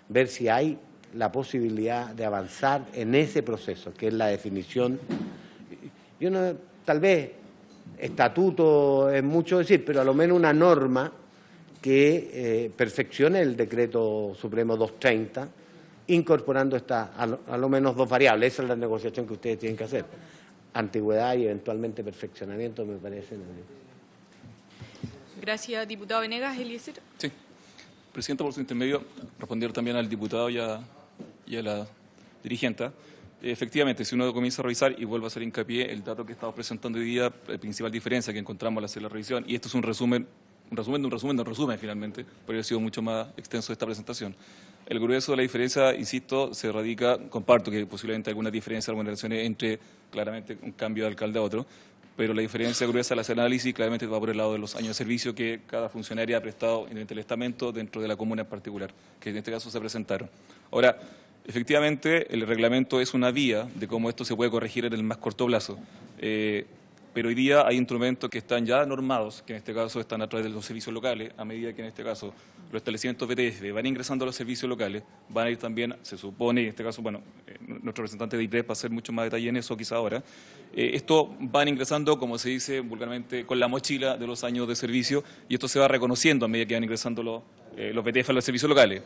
ver si hay la posibilidad de avanzar en ese proceso, que es la definición. Yo no, tal vez estatuto es mucho decir, pero a lo menos una norma que perfeccione el Decreto Supremo 230, incorporando a lo menos dos variables. Esa es la negociación que ustedes tienen que hacer. Antigüedad y eventualmente perfeccionamiento, me parece. Gracias, diputado Venegas. Eliezer. Sí. Presidenta, por su intermedio, responder también al diputado y a la dirigente. Efectivamente, si uno comienza a revisar y vuelve a hacer hincapié, el dato que estamos presentando hoy día, la principal diferencia que encontramos al hacer la revisión, y esto es un resumen finalmente, podría haber sido mucho más extenso esta presentación. El grueso de la diferencia, insisto, se radica, comparto que posiblemente alguna diferencia de remuneraciones entre claramente un cambio de alcalde a otro, pero la diferencia gruesa al hacer análisis claramente va por el lado de los años de servicio que cada funcionario ha prestado en el estamento dentro de la comuna en particular, que en este caso se presentaron. Ahora, efectivamente, el reglamento es una vía de cómo esto se puede corregir en el más corto plazo. Pero hoy día hay instrumentos que están ya normados, que en este caso están a través de los servicios locales, a medida que en este caso los establecimientos VTF van ingresando a los servicios locales, van a ir también, se supone, en este caso, bueno, nuestro representante de IPRES va a hacer mucho más detalle en eso quizá ahora, esto van ingresando, como se dice vulgarmente, con la mochila de los años de servicio, y esto se va reconociendo a medida que van ingresando los VTF a los servicios locales.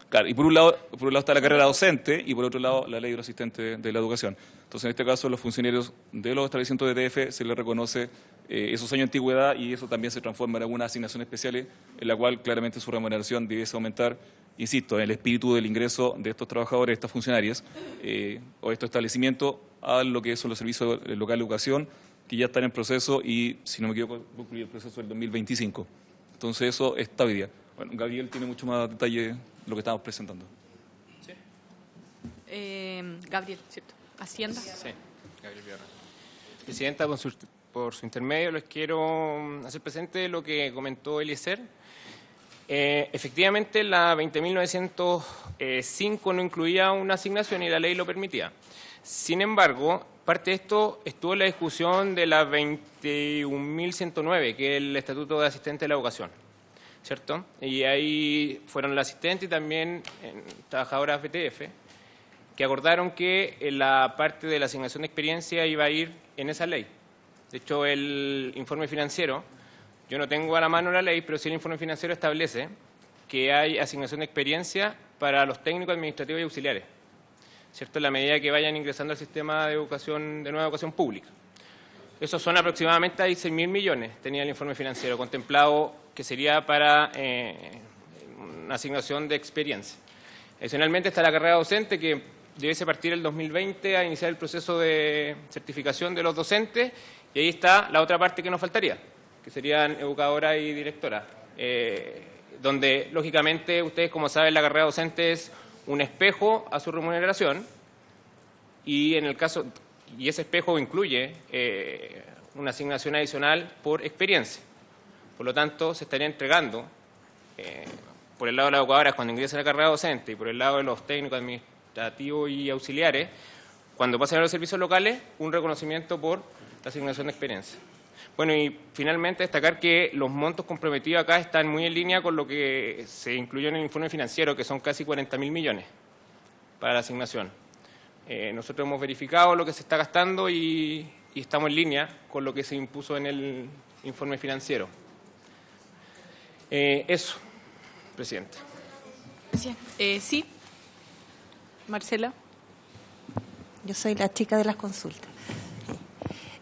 Claro, y por un lado está la carrera docente y por otro lado la ley de los asistentes de la educación. Entonces, en este caso, los funcionarios de los establecimientos de DF se les reconoce esos años de antigüedad y eso también se transforma en algunas asignaciones especiales en la cual claramente su remuneración debiese aumentar, insisto, en el espíritu del ingreso de estos trabajadores, de estas funcionarias o de estos establecimientos a lo que son los servicios locales de educación que ya están en proceso y, si no me equivoco, concluye el proceso del 2025. Entonces, eso está hoy día. Bueno, Gabriel tiene mucho más detalle lo que estamos presentando. ¿Sí? Gabriel, ¿cierto? Hacienda. Sí, Gabriel Villarreal. Presidenta, por su intermedio les quiero hacer presente lo que comentó Eliezer. Efectivamente, la 20.905 no incluía una asignación y la ley lo permitía. Sin embargo, parte de esto estuvo en la discusión de la 21.109, que es el Estatuto de Asistente de la Educación, ¿cierto? Y ahí fueron los asistentes y también trabajadoras VTF, que acordaron que la parte de la asignación de experiencia iba a ir en esa ley. De hecho, el informe financiero, yo no tengo a la mano la ley, pero sí el informe financiero establece que hay asignación de experiencia para los técnicos administrativos y auxiliares, ¿cierto? En la medida que vayan ingresando al sistema de educación, de nueva educación pública. Esos son aproximadamente 6.000 millones, tenía el informe financiero contemplado, que sería para una asignación de experiencia. Adicionalmente está la carrera docente, que debiese partir el 2020 a iniciar el proceso de certificación de los docentes, y ahí está la otra parte que nos faltaría, que serían educadoras y directoras, donde lógicamente ustedes, como saben, la carrera docente es un espejo a su remuneración, y en el caso, y ese espejo incluye una asignación adicional por experiencia. Por lo tanto, se estaría entregando, por el lado de las educadoras cuando ingresen a la carrera docente y por el lado de los técnicos administrativos y auxiliares, cuando pasen a los servicios locales, un reconocimiento por la asignación de experiencia. Bueno, y finalmente destacar que los montos comprometidos acá están muy en línea con lo que se incluyó en el informe financiero, que son casi 40.000 millones para la asignación. Nosotros hemos verificado lo que se está gastando y estamos en línea con lo que se impuso en el informe financiero. Eso, Presidenta. Sí. Marcela. Yo soy la chica de las consultas.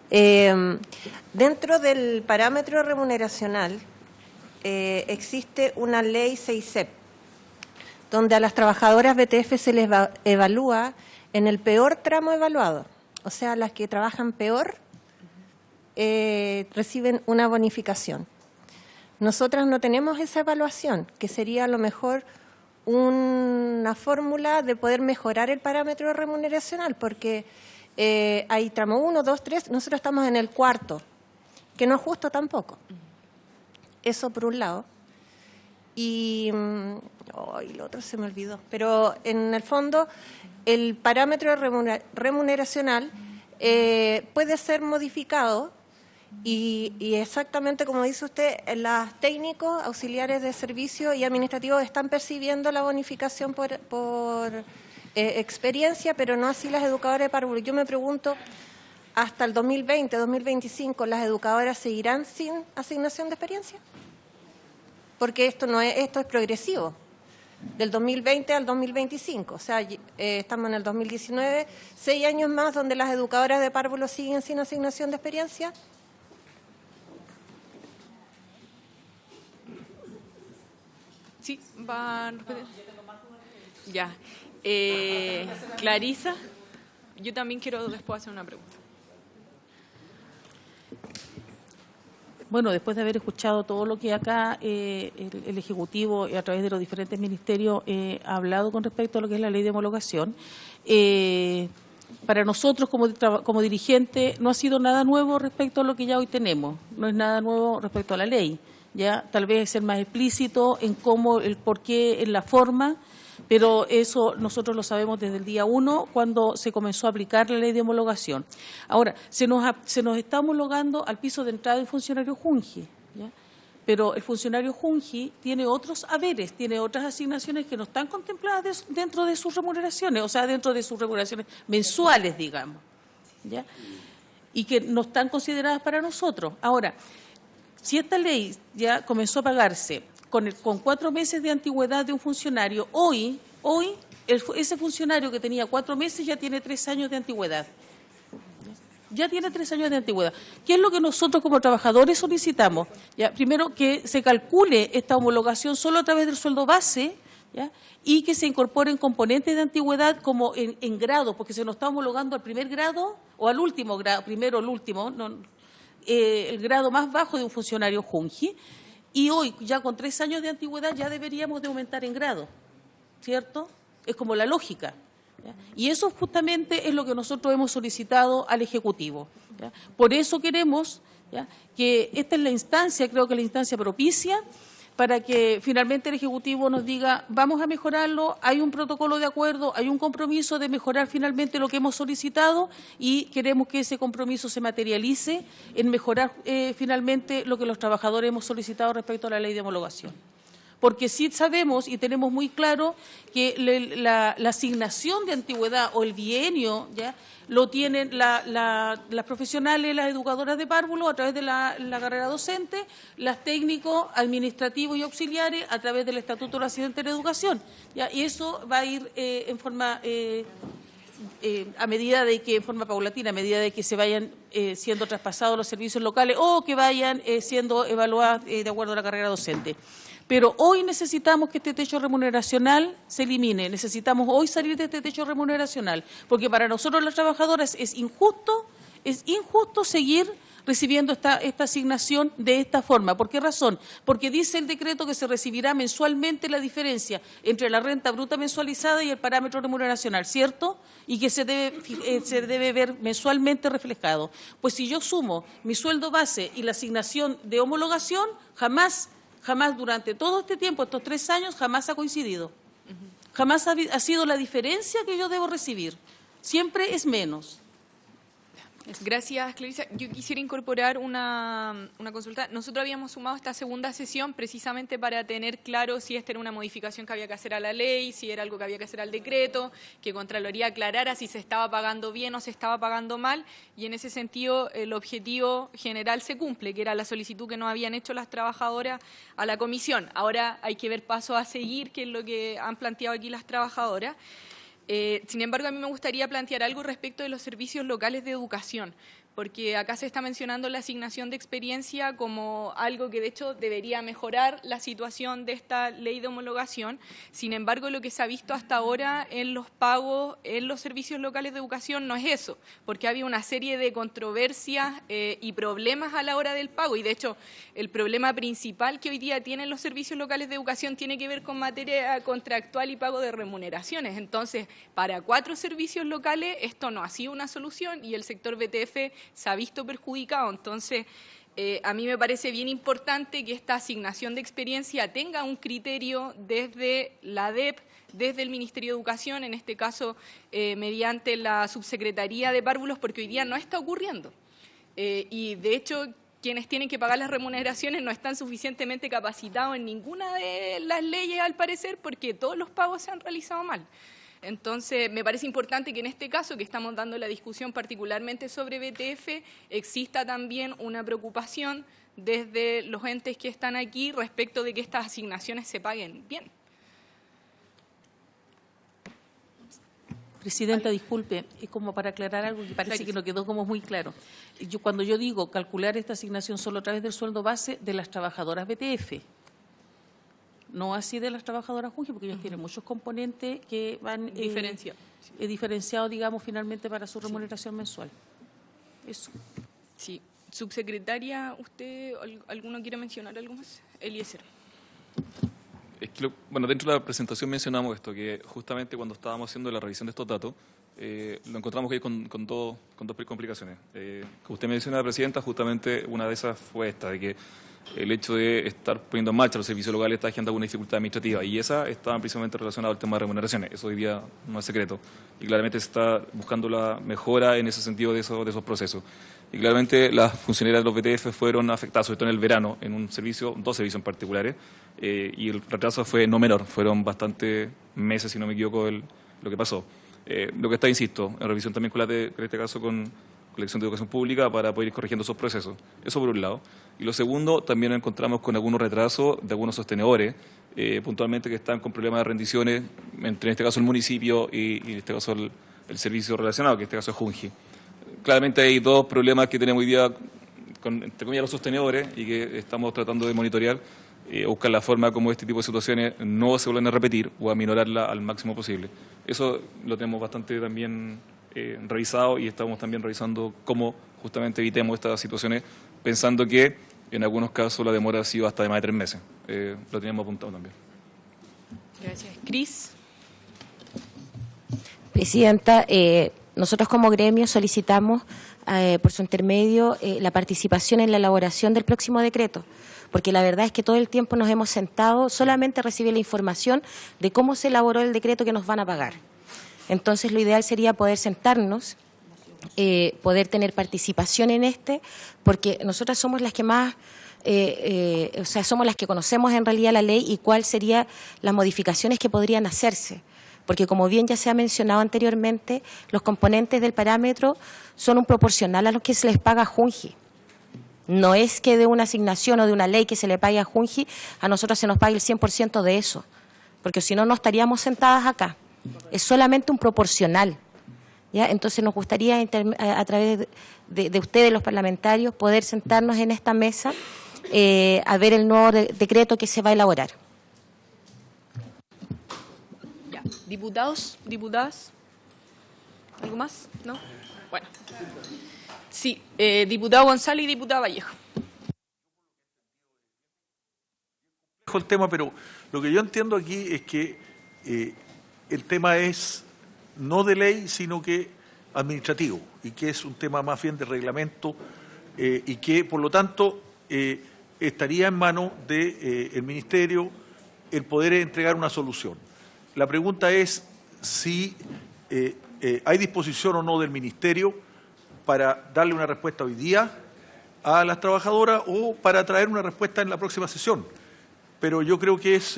Dentro del parámetro remuneracional existe una ley 6CEP, donde a las trabajadoras BTF se les evalúa en el peor tramo evaluado. O sea, las que trabajan peor reciben una bonificación. Nosotras no tenemos esa evaluación, que sería a lo mejor una fórmula de poder mejorar el parámetro remuneracional, porque hay tramo 1, 2, 3, nosotros estamos en el cuarto, que no es justo tampoco. Eso por un lado. Y lo otro se me olvidó. Pero en el fondo, el parámetro remuneracional puede ser modificado y exactamente como dice usted, los técnicos, auxiliares de servicio y administrativos están percibiendo la bonificación por experiencia, pero no así las educadoras de párvulo. Yo me pregunto, hasta el 2020, 2025, ¿las educadoras seguirán sin asignación de experiencia? Porque esto es progresivo, del 2020 al 2025. O sea, estamos en el 2019, 6 años más donde las educadoras de párvulo siguen sin asignación de experiencia. Sí, van. Ya. Clarisa, yo también quiero después hacer una pregunta. Bueno, después de haber escuchado todo lo que acá el Ejecutivo a través de los diferentes ministerios ha hablado con respecto a lo que es la ley de homologación, para nosotros como dirigente no ha sido nada nuevo respecto a lo que ya hoy tenemos, no es nada nuevo respecto a la ley. Ya tal vez ser más explícito en cómo, el por qué, en la forma, pero eso nosotros lo sabemos desde el día 1 cuando se comenzó a aplicar la ley de homologación. Ahora, se nos está homologando al piso de entrada del funcionario Junji, ¿ya? Pero el funcionario Junji tiene otros haberes, tiene otras asignaciones que no están contempladas dentro de sus remuneraciones, o sea, dentro de sus remuneraciones mensuales, digamos, ¿ya? Y que no están consideradas para nosotros. Ahora, si esta ley ya comenzó a pagarse con 4 meses de antigüedad de un funcionario, hoy ese funcionario que tenía 4 meses ya tiene 3 años de antigüedad. Ya tiene 3 años de antigüedad. ¿Qué es lo que nosotros como trabajadores solicitamos? Ya, primero, que se calcule esta homologación solo a través del sueldo base, ¿ya? Y que se incorporen componentes de antigüedad como en grado, porque se nos está homologando al primer grado o al último grado, primero o el último, el grado más bajo de un funcionario Junji, y hoy ya con 3 años de antigüedad ya deberíamos de aumentar en grado, ¿cierto? Es como la lógica, ¿ya? Y eso justamente es lo que nosotros hemos solicitado al Ejecutivo, ¿ya? Por eso queremos, ¿ya?, que esta es la instancia, creo que la instancia propicia para que finalmente el Ejecutivo nos diga, vamos a mejorarlo, hay un protocolo de acuerdo, hay un compromiso de mejorar finalmente lo que hemos solicitado y queremos que ese compromiso se materialice en mejorar finalmente lo que los trabajadores hemos solicitado respecto a la ley de homologación. Porque sí sabemos y tenemos muy claro que la asignación de antigüedad o el bienio, ¿ya?, lo tienen las profesionales, las educadoras de párvulo a través de la carrera docente, las técnicos, administrativos y auxiliares a través del Estatuto de los Asistentes de Educación, ¿ya? Y eso va a ir en forma a medida de que, en forma paulatina, a medida de que se vayan siendo traspasados los servicios locales o que vayan siendo evaluadas de acuerdo a la carrera docente. Pero hoy necesitamos que este techo remuneracional se elimine, necesitamos hoy salir de este techo remuneracional, porque para nosotros las trabajadoras es injusto seguir recibiendo esta asignación de esta forma. ¿Por qué razón? Porque dice el decreto que se recibirá mensualmente la diferencia entre la renta bruta mensualizada y el parámetro remuneracional, ¿cierto? Y que se debe ver mensualmente reflejado. Pues si yo sumo mi sueldo base y la asignación de homologación, jamás durante todo este tiempo, estos 3 años, jamás ha coincidido. Jamás ha sido la diferencia que yo debo recibir. Siempre es menos. Gracias, Clarisa. Yo quisiera incorporar una consulta. Nosotros habíamos sumado esta segunda sesión precisamente para tener claro si esta era una modificación que había que hacer a la ley, si era algo que había que hacer al decreto, que Contraloría aclarara si se estaba pagando bien o se estaba pagando mal, y en ese sentido el objetivo general se cumple, que era la solicitud que nos habían hecho las trabajadoras a la comisión. Ahora hay que ver pasos a seguir, que es lo que han planteado aquí las trabajadoras. Sin embargo, a mí me gustaría plantear algo respecto de los servicios locales de educación, porque acá se está mencionando la asignación de experiencia como algo que de hecho debería mejorar la situación de esta ley de homologación. Sin embargo, lo que se ha visto hasta ahora en los pagos en los servicios locales de educación no es eso, porque había una serie de controversias y problemas a la hora del pago, y de hecho el problema principal que hoy día tienen los servicios locales de educación tiene que ver con materia contractual y pago de remuneraciones. Entonces, para 4 servicios locales esto no ha sido una solución y el sector BTF se ha visto perjudicado. Entonces, a mí me parece bien importante que esta asignación de experiencia tenga un criterio desde la DEP, desde el Ministerio de Educación, en este caso mediante la Subsecretaría de Párvulos, porque hoy día no está ocurriendo. Y de hecho, quienes tienen que pagar las remuneraciones no están suficientemente capacitados en ninguna de las leyes, al parecer, porque todos los pagos se han realizado mal. Entonces, me parece importante que en este caso, que estamos dando la discusión particularmente sobre BTF, exista también una preocupación desde los entes que están aquí respecto de que estas asignaciones se paguen bien. Presidenta, disculpe, es como para aclarar algo que parece que no quedó como muy claro. Cuando yo digo calcular esta asignación solo a través del sueldo base de las trabajadoras BTF, no así de las trabajadoras Junji, porque ellos tienen muchos componentes que van diferenciados, digamos, finalmente para su remuneración mensual. Eso. Sí. Subsecretaria, ¿usted alguno quiere mencionar algo más? Eliezer. Es que bueno, dentro de la presentación mencionamos esto, que justamente cuando estábamos haciendo la revisión de estos datos, lo encontramos que con dos complicaciones. Como usted menciona, Presidenta, justamente una de esas fue esta, de que el hecho de estar poniendo en marcha los servicios locales está generando una dificultad administrativa, y esa estaba precisamente relacionada al tema de remuneraciones. Eso hoy día no es secreto, y claramente se está buscando la mejora en ese sentido de esos procesos. Y claramente las funcionarias de los BTF fueron afectadas, sobre todo en el verano, en dos servicios en particulares, y el retraso fue no menor, fueron bastantes meses, si no me equivoco, lo que pasó. Lo que está, insisto, en revisión también en este caso con la Dirección de Educación Pública para poder ir corrigiendo esos procesos. Eso por un lado. Y lo segundo, también nos encontramos con algunos retrasos de algunos sostenedores, puntualmente que están con problemas de rendiciones, entre en este caso el municipio y en este caso el servicio relacionado, que en este caso es Junji. Claramente hay dos problemas que tenemos hoy día con, entre comillas, los sostenedores, y que estamos tratando de monitorear, buscar la forma como este tipo de situaciones no se vuelvan a repetir o a minorarla al máximo posible. Eso lo tenemos bastante también revisado, y estamos también revisando cómo justamente evitemos estas situaciones, pensando que en algunos casos la demora ha sido hasta de más de 3 meses. Lo teníamos apuntado también. Gracias. Cris. Presidenta, nosotros como gremio solicitamos por su intermedio la participación en la elaboración del próximo decreto, porque la verdad es que todo el tiempo nos hemos sentado solamente a recibir la información de cómo se elaboró el decreto que nos van a pagar. Entonces, lo ideal sería poder sentarnos, poder tener participación en porque nosotras somos las que más, somos las que conocemos en realidad la ley y cuáles serían las modificaciones que podrían hacerse. Porque, como bien ya se ha mencionado anteriormente, los componentes del parámetro son un proporcional a lo que se les paga a Junji. No es que de una asignación o de una ley que se le pague a Junji, a nosotros se nos pague el 100% de eso, porque si no, no estaríamos sentadas acá. Es solamente un proporcional, ¿ya? Entonces nos gustaría a través de ustedes, los parlamentarios, poder sentarnos en esta mesa a ver el nuevo decreto que se va a elaborar. Ya. Diputados, diputadas, ¿algo más? ¿No? Bueno. Sí, diputado González y diputada Vallejo. El tema, pero lo que yo entiendo aquí es que el tema es no de ley, sino que administrativo, y que es un tema más bien de reglamento, y que, por lo tanto, estaría en manos del Ministerio el poder entregar una solución. La pregunta es si hay disposición o no del Ministerio para darle una respuesta hoy día a las trabajadoras o para traer una respuesta en la próxima sesión. Pero yo creo que es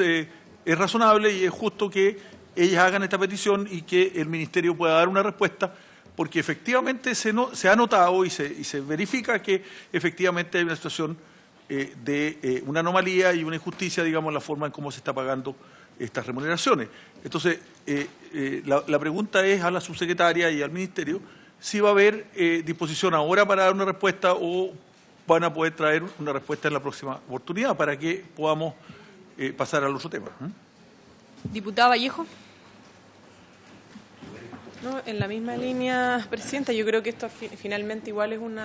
razonable y es justo que ellas hagan esta petición y que el Ministerio pueda dar una respuesta, porque efectivamente se ha notado y se verifica que efectivamente hay una situación de una anomalía y una injusticia, digamos, en la forma en cómo se está pagando estas remuneraciones. Entonces, la pregunta es a la subsecretaria y al Ministerio si va a haber disposición ahora para dar una respuesta o van a poder traer una respuesta en la próxima oportunidad para que podamos pasar al otro tema. Diputada Vallejo. No, en la misma línea, Presidenta, yo creo que esto finalmente igual es un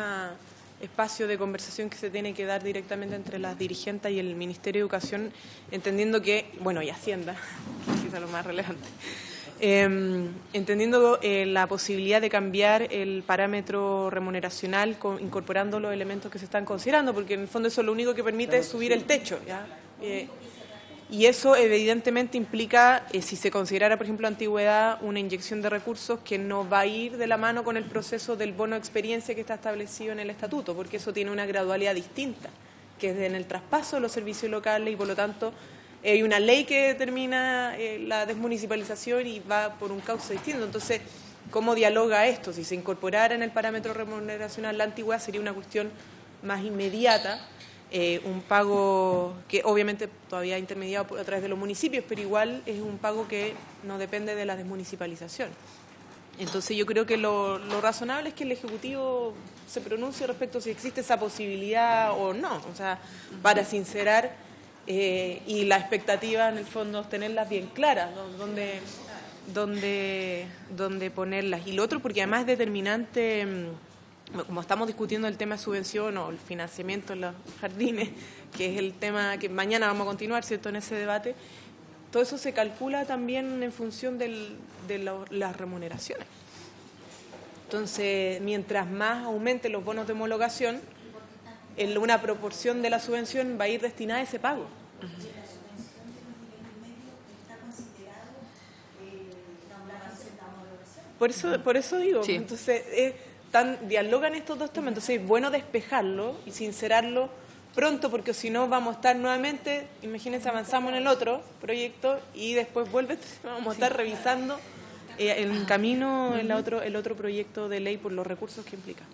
espacio de conversación que se tiene que dar directamente entre las dirigentes y el Ministerio de Educación, entendiendo que, bueno, y Hacienda, quizá lo más relevante, entendiendo la posibilidad de cambiar el parámetro remuneracional incorporando los elementos que se están considerando, porque en el fondo eso lo único que permite es subir el techo, ¿ya? Y eso evidentemente implica, si se considerara, por ejemplo, antigüedad, una inyección de recursos que no va a ir de la mano con el proceso del bono de experiencia que está establecido en el estatuto, porque eso tiene una gradualidad distinta, que es en el traspaso de los servicios locales y por lo tanto hay una ley que determina la desmunicipalización y va por un cauce distinto. Entonces, ¿cómo dialoga esto? Si se incorporara en el parámetro remuneracional la antigüedad sería una cuestión más inmediata. Un pago que obviamente todavía intermediado a través de los municipios, pero igual es un pago que no depende de la desmunicipalización. Entonces yo creo que lo razonable es que el Ejecutivo se pronuncie respecto a si existe esa posibilidad o no, o sea, para sincerar y la expectativa en el fondo tenerlas bien claras, ¿no? Dónde ponerlas. Y lo otro, porque además es determinante, como estamos discutiendo el tema de subvención o el financiamiento en los jardines, que es el tema que mañana vamos a continuar, ¿cierto?, en ese debate, todo eso se calcula también en función de las remuneraciones. Entonces, mientras más aumenten los bonos de homologación, una proporción de la subvención va a ir destinada a ese pago. Por eso digo, sí. Entonces dialogan estos dos temas, entonces es bueno despejarlo y sincerarlo pronto, porque si no vamos a estar nuevamente, imagínense, avanzamos en el otro proyecto y después vamos a estar revisando en camino el otro proyecto de ley por los recursos que implica.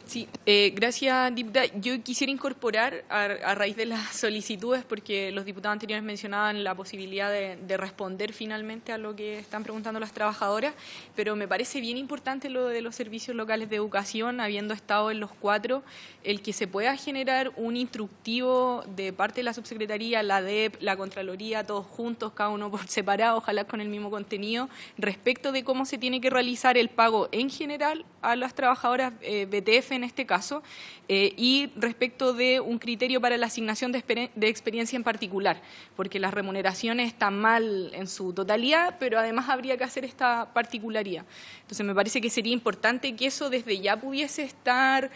Sí, gracias, diputada. Yo quisiera incorporar, a raíz de las solicitudes, porque los diputados anteriores mencionaban la posibilidad de responder finalmente a lo que están preguntando las trabajadoras, pero me parece bien importante lo de los servicios locales de educación, habiendo estado en los 4, el que se pueda generar un instructivo de parte de la subsecretaría, la DEP, la Contraloría, todos juntos, cada uno por separado, ojalá con el mismo contenido, respecto de cómo se tiene que realizar el pago en general a las trabajadoras BTF en este caso, y respecto de un criterio para la asignación de experiencia en particular, porque las remuneraciones están mal en su totalidad, pero además habría que hacer esta particularidad. Entonces me parece que sería importante que eso desde ya pudiese estar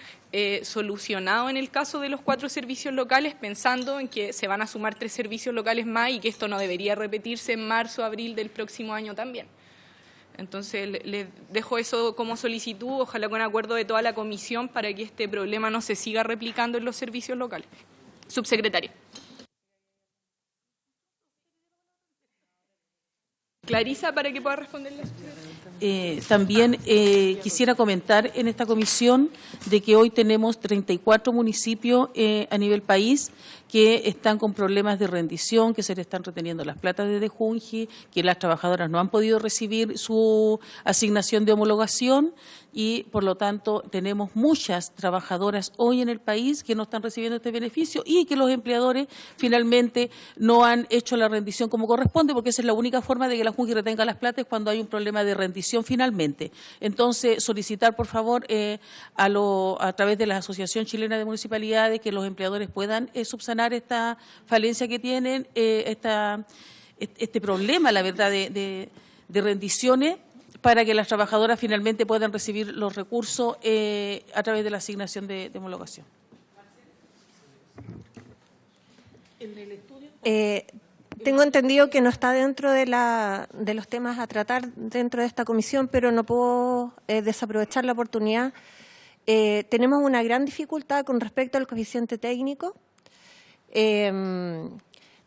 solucionado en el caso de los 4 servicios locales, pensando en que se van a sumar 3 servicios locales más y que esto no debería repetirse en marzo o abril del próximo año también. Entonces, les dejo eso como solicitud, ojalá con acuerdo de toda la comisión, para que este problema no se siga replicando en los servicios locales. Subsecretaria. Clarisa, para que pueda responderle. También quisiera comentar en esta comisión de que hoy tenemos 34 municipios a nivel país que están con problemas de rendición, que se le están reteniendo las platas desde Junji, que las trabajadoras no han podido recibir su asignación de homologación y, por lo tanto, tenemos muchas trabajadoras hoy en el país que no están recibiendo este beneficio y que los empleadores finalmente no han hecho la rendición como corresponde, porque esa es la única forma de que la Junji retenga las platas cuando hay un problema de rendición finalmente. Entonces, solicitar, por favor, a través de la Asociación Chilena de Municipalidades, que los empleadores puedan subsanar esta falencia que tienen, este problema, la verdad, de rendiciones, para que las trabajadoras finalmente puedan recibir los recursos a través de la asignación de homologación. Tengo entendido que no está dentro de los temas a tratar dentro de esta comisión, pero no puedo desaprovechar la oportunidad tenemos una gran dificultad con respecto al coeficiente técnico.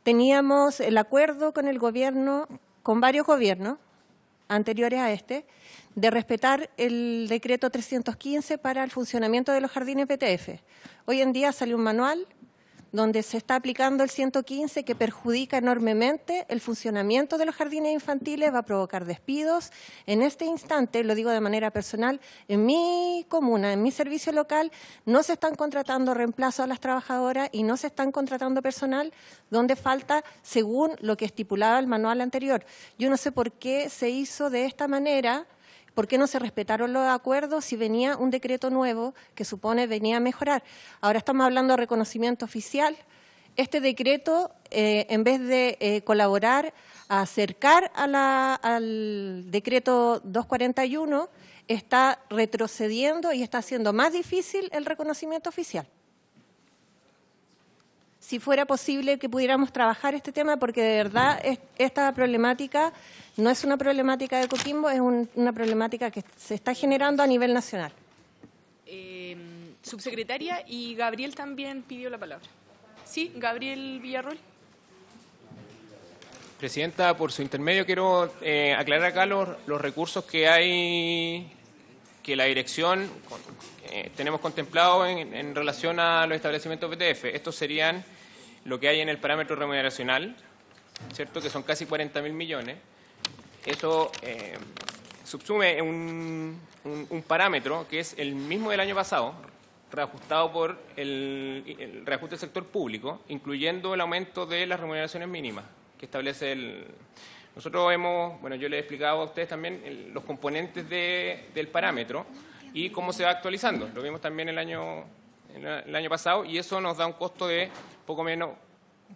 Teníamos el acuerdo con el gobierno, con varios gobiernos anteriores a este, de respetar el decreto 315 para el funcionamiento de los jardines BTF. Hoy en día salió un manual donde se está aplicando el 115 que perjudica enormemente el funcionamiento de los jardines infantiles, va a provocar despidos. En este instante, lo digo de manera personal, en mi comuna, en mi servicio local, no se están contratando reemplazos a las trabajadoras y no se están contratando personal donde falta según lo que estipulaba el manual anterior. Yo no sé por qué se hizo de esta manera. ¿Por qué no se respetaron los acuerdos si venía un decreto nuevo que supone venía a mejorar? Ahora estamos hablando de reconocimiento oficial. Este decreto, en vez de colaborar a acercar al decreto 241, está retrocediendo y está haciendo más difícil el reconocimiento oficial. Si fuera posible que pudiéramos trabajar este tema, porque de verdad esta problemática no es una problemática de Coquimbo, es una problemática que se está generando a nivel nacional. Subsecretaria, y Gabriel también pidió la palabra. Sí, Gabriel Villarroel. Presidenta, por su intermedio quiero aclarar acá los recursos que hay, que la dirección tenemos contemplado en relación a los establecimientos BTF. Estos serían lo que hay en el parámetro remuneracional, ¿cierto?, que son casi 40.000 millones. Eso subsume un parámetro que es el mismo del año pasado, reajustado por el reajuste del sector público, incluyendo el aumento de las remuneraciones mínimas que establece el... Nosotros hemos, bueno, yo les he explicado a ustedes también los componentes del parámetro y cómo se va actualizando. Lo vimos también el año pasado y eso nos da un costo de poco menos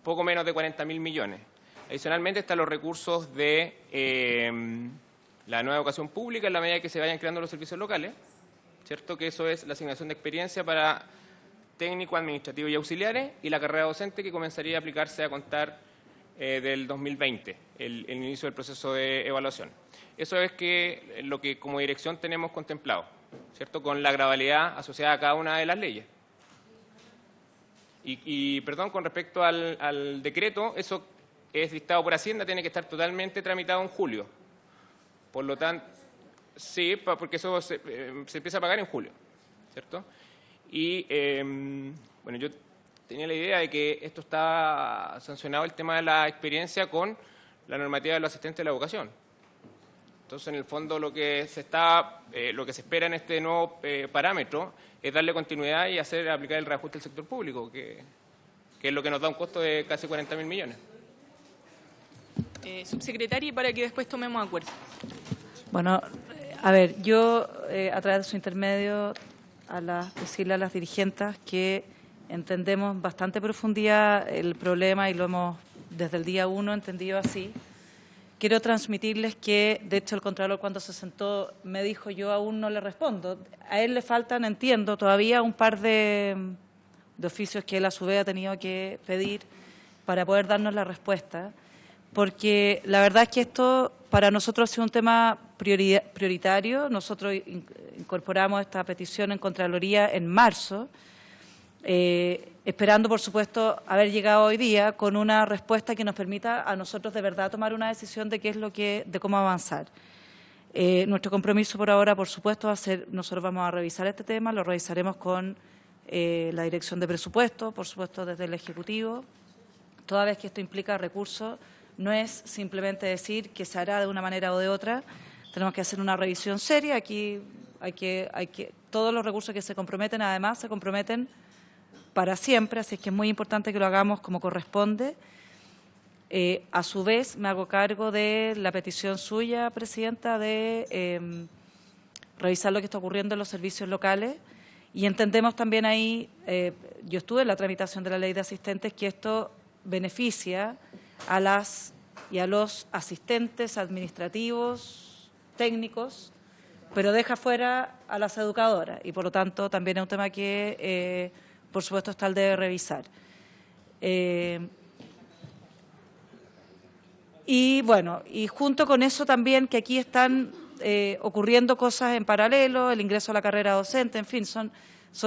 de 40.000 millones. Adicionalmente están los recursos de la nueva educación pública en la medida que se vayan creando los servicios locales, ¿cierto? Que eso es la asignación de experiencia para técnico, administrativo y auxiliares y la carrera docente que comenzaría a aplicarse a contar del 2020, el inicio del proceso de evaluación. Eso es lo que como dirección tenemos contemplado, ¿cierto? Con la gradualidad asociada a cada una de las leyes. Y perdón, con respecto al decreto, eso es dictado por Hacienda, tiene que estar totalmente tramitado en julio. Por lo tanto, sí, porque eso se empieza a pagar en julio, ¿cierto? Y, bueno, yo tenía la idea de que esto está sancionado el tema de la experiencia con la normativa de los asistentes de la educación. Entonces, en el fondo, lo que se espera en este nuevo parámetro es darle continuidad y aplicar el reajuste del sector público, que es lo que nos da un costo de casi 40.000 millones. Subsecretaria, para que después tomemos acuerdo. Bueno, a ver, yo a través de su intermedio decirle a las dirigentes que entendemos bastante profundidad el problema y lo hemos desde el día 1 entendido así. Quiero transmitirles que, de hecho, el Contralor cuando se sentó me dijo, yo aún no le respondo. A él le faltan, entiendo, todavía un par de oficios que él a su vez ha tenido que pedir para poder darnos la respuesta, porque la verdad es que esto para nosotros ha sido un tema prioritario. Nosotros incorporamos esta petición en Contraloría en marzo, esperando, por supuesto, haber llegado hoy día con una respuesta que nos permita a nosotros de verdad tomar una decisión de de cómo avanzar. Nuestro compromiso por ahora, por supuesto, va a ser, nosotros vamos a revisar este tema, lo revisaremos con la Dirección de Presupuestos, por supuesto, desde el Ejecutivo. Toda vez que esto implica recursos, no es simplemente decir que se hará de una manera o de otra, tenemos que hacer una revisión seria. Aquí todos los recursos que se comprometen, además, se comprometen para siempre, así es que es muy importante que lo hagamos como corresponde. A su vez, me hago cargo de la petición suya, Presidenta, de revisar lo que está ocurriendo en los servicios locales y entendemos también ahí, yo estuve en la tramitación de la ley de asistentes, que esto beneficia a las y a los asistentes administrativos, técnicos, pero deja fuera a las educadoras y, por lo tanto, también es un tema que, por supuesto, está el de revisar. Y, bueno, y junto con eso también que aquí están ocurriendo cosas en paralelo, el ingreso a la carrera docente, en fin, son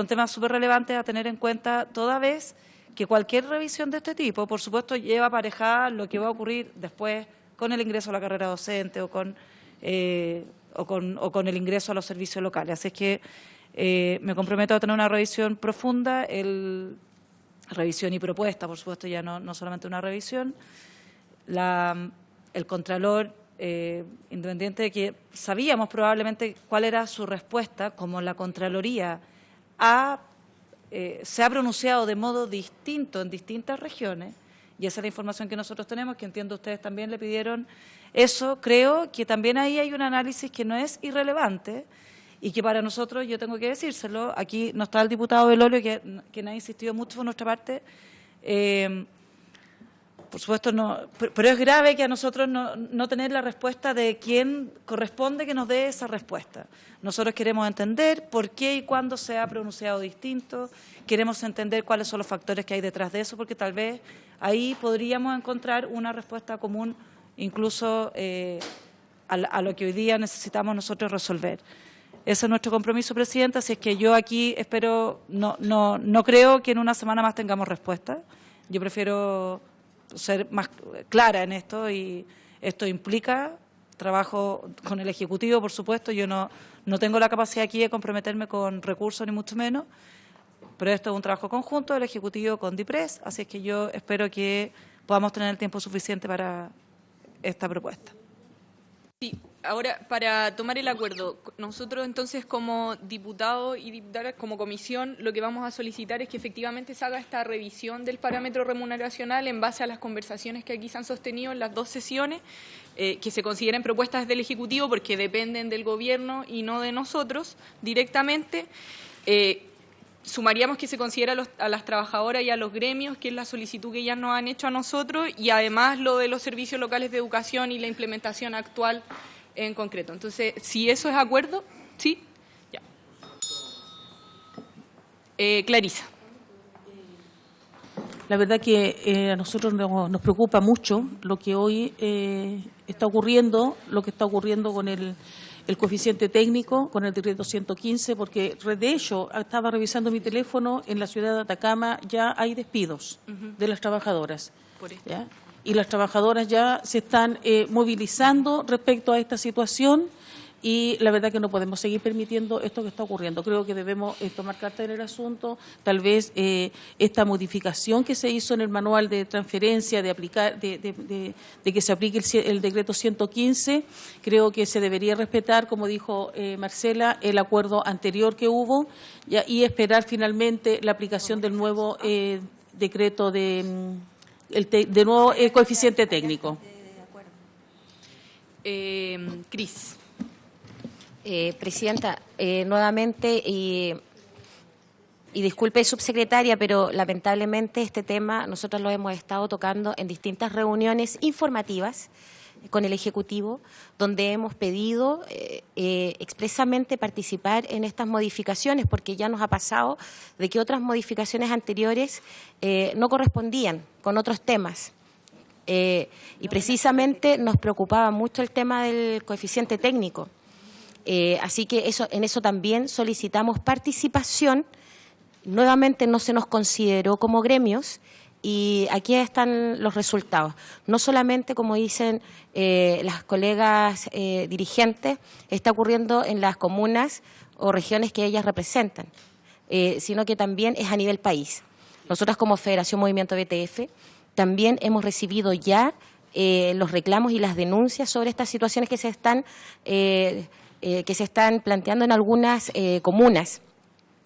temas súper relevantes a tener en cuenta toda vez que cualquier revisión de este tipo, por supuesto, lleva aparejada lo que va a ocurrir después con el ingreso a la carrera docente o con el ingreso a los servicios locales. Así es que me comprometo a tener una revisión profunda, revisión y propuesta, por supuesto, ya no solamente una revisión. El Contralor, independiente de que sabíamos probablemente cuál era su respuesta, como la Contraloría se ha pronunciado de modo distinto en distintas regiones, y esa es la información que nosotros tenemos, que entiendo ustedes también le pidieron eso, creo que también ahí hay un análisis que no es irrelevante y que para nosotros, yo tengo que decírselo, aquí no está el diputado Belolio, que ha insistido mucho por nuestra parte, por supuesto, no, pero es grave que a nosotros no tener la respuesta de quién corresponde que nos dé esa respuesta. Nosotros queremos entender por qué y cuándo se ha pronunciado distinto, queremos entender cuáles son los factores que hay detrás de eso, porque tal vez ahí podríamos encontrar una respuesta común, incluso a lo que hoy día necesitamos nosotros resolver. Ese es nuestro compromiso, Presidenta, así es que yo aquí espero, no creo que en una semana más tengamos respuesta. Yo prefiero ser más clara en esto, y esto implica trabajo con el Ejecutivo, por supuesto. Yo no tengo la capacidad aquí de comprometerme con recursos, ni mucho menos, pero esto es un trabajo conjunto del Ejecutivo con DIPRES, así es que yo espero que podamos tener el tiempo suficiente para esta propuesta. Sí, ahora, para tomar el acuerdo, nosotros entonces como diputados y diputadas, como comisión, lo que vamos a solicitar es que efectivamente se haga esta revisión del parámetro remuneracional en base a las conversaciones que aquí se han sostenido en las dos sesiones, que se consideren propuestas del Ejecutivo porque dependen del Gobierno y no de nosotros directamente. Sumaríamos que se considera a las trabajadoras y a los gremios, que es la solicitud que ellas nos han hecho a nosotros, y además lo de los servicios locales de educación y la implementación actual en concreto. Entonces, si eso es acuerdo, ¿sí? Ya. Clarisa. La verdad que a nosotros nos preocupa mucho lo que hoy está ocurriendo, con el coeficiente técnico, con el decreto 115, porque de hecho estaba revisando mi teléfono, en la ciudad de Atacama ya hay despidos de las trabajadoras. ¿Ya? Y las trabajadoras ya se están movilizando respecto a esta situación, y la verdad que no podemos seguir permitiendo esto que está ocurriendo. Creo que debemos tomar carta en el asunto. Tal vez esta modificación que se hizo en el manual de transferencia, de que se aplique el decreto 115, creo que se debería respetar, como dijo Marcela, el acuerdo anterior que hubo, y esperar finalmente la aplicación del nuevo decreto de nuevo coeficiente técnico. Cris. Presidenta, nuevamente, y disculpe, subsecretaria, pero lamentablemente este tema nosotros lo hemos estado tocando en distintas reuniones informativas con el Ejecutivo, donde hemos pedido expresamente participar en estas modificaciones, porque ya nos ha pasado de que otras modificaciones anteriores no correspondían con otros temas. Y precisamente nos preocupaba mucho el tema del coeficiente técnico. Así que en eso también solicitamos participación. Nuevamente no se nos consideró como gremios, y aquí están los resultados. No solamente, como dicen las colegas dirigentes, está ocurriendo en las comunas o regiones que ellas representan, sino que también es a nivel país. Nosotras como Federación Movimiento BTF también hemos recibido ya los reclamos y las denuncias sobre estas situaciones que se están planteando en algunas comunas.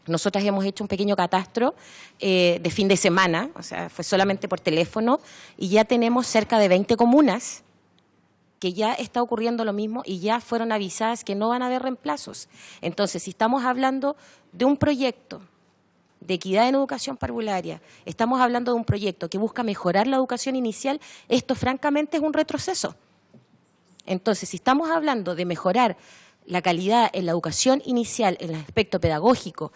Nosotras hemos hecho un pequeño catastro de fin de semana, o sea, fue solamente por teléfono, y ya tenemos cerca de 20 comunas que ya está ocurriendo lo mismo y ya fueron avisadas que no van a haber reemplazos. Entonces, si estamos hablando de un proyecto de equidad en educación parvularia, estamos hablando de un proyecto que busca mejorar la educación inicial, esto francamente es un retroceso. Entonces, si estamos hablando de mejorar la calidad en la educación inicial, en el aspecto pedagógico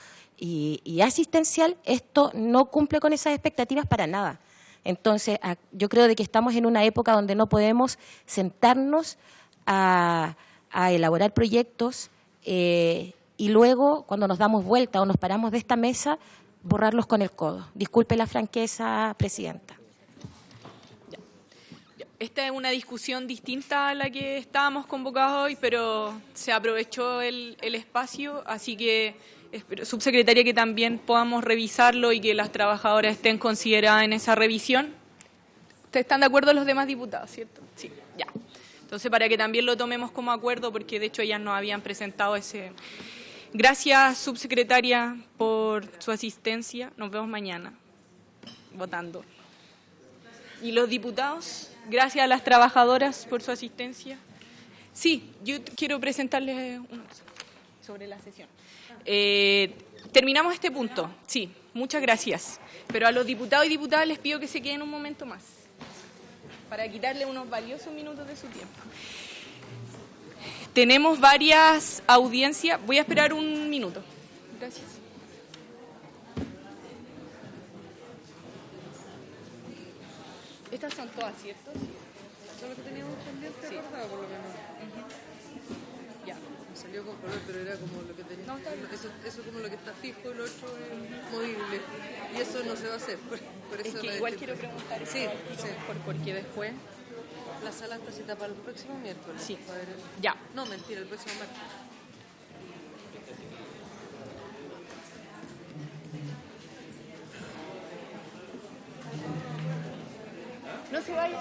y asistencial, esto no cumple con esas expectativas para nada. Entonces, yo creo de que estamos en una época donde no podemos sentarnos a a elaborar proyectos y luego, cuando nos damos vuelta o nos paramos de esta mesa, borrarlos con el codo. Disculpe la franqueza, Presidenta. Esta es una discusión distinta a la que estábamos convocados hoy, pero se aprovechó el espacio, así que espero, subsecretaria, que también podamos revisarlo y que las trabajadoras estén consideradas en esa revisión. ¿Ustedes están de acuerdo los demás diputados, cierto? Sí, ya. Entonces, para que también lo tomemos como acuerdo, porque de hecho ellas nos habían presentado ese... Gracias, subsecretaria, por su asistencia. Nos vemos mañana votando. ¿Y los diputados? Gracias a las trabajadoras por su asistencia. Sí, yo quiero presentarles sobre la sesión. Terminamos este punto. Sí, muchas gracias. Pero a los diputados y diputadas les pido que se queden un momento más para quitarle unos valiosos minutos de su tiempo. Tenemos varias audiencias. Voy a esperar un minuto. Gracias. Estas son todas, ¿cierto? Son lo que teníamos pendiente, sí. Acordado, por lo menos. Ya. Me salió con color, pero era como lo que tenía. No, eso como lo que está fijo y lo otro es movible. Y eso no se va a hacer. Por eso es que igual quiero preguntar. Sí, sí. Porque después... La sala está cita para el próximo miércoles. Sí. Ya. No, mentira, el próximo martes. No se vaya.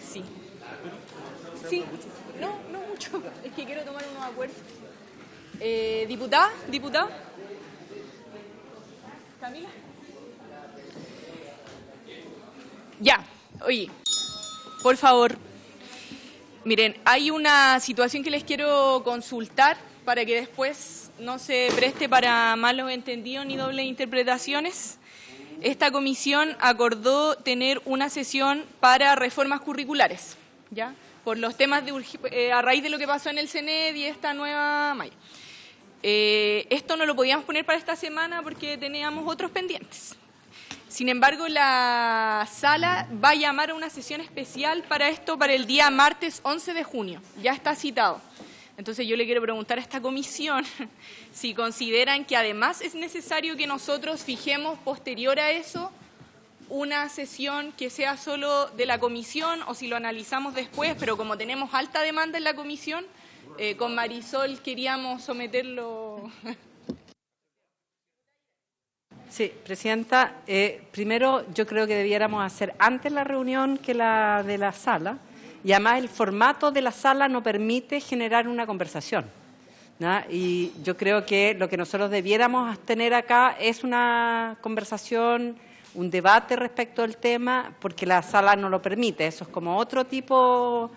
Sí. Sí. No mucho. Es que quiero tomar unos acuerdos. ¿Diputada? ¿Camila? Ya. Oye, por favor. Miren, hay una situación que les quiero consultar para que después no se preste para malos entendidos ni dobles interpretaciones. Esta comisión acordó tener una sesión para reformas curriculares, ¿ya? Por los temas a raíz de lo que pasó en el CNED y esta nueva malla. Esto no lo podíamos poner para esta semana porque teníamos otros pendientes. Sin embargo, la sala va a llamar a una sesión especial para esto para el día martes 11 de junio. Ya está citado. Entonces yo le quiero preguntar a esta comisión si consideran que además es necesario que nosotros fijemos posterior a eso una sesión que sea solo de la comisión o si lo analizamos después, pero como tenemos alta demanda en la comisión, con Marisol queríamos someterlo. Sí, Presidenta, primero yo creo que debiéramos hacer antes la reunión que la de la sala. Y además el formato de la sala no permite generar una conversación, ¿no? Y yo creo que lo que nosotros debiéramos tener acá es una conversación, un debate respecto al tema, porque la sala no lo permite. Eso es como otro tipo,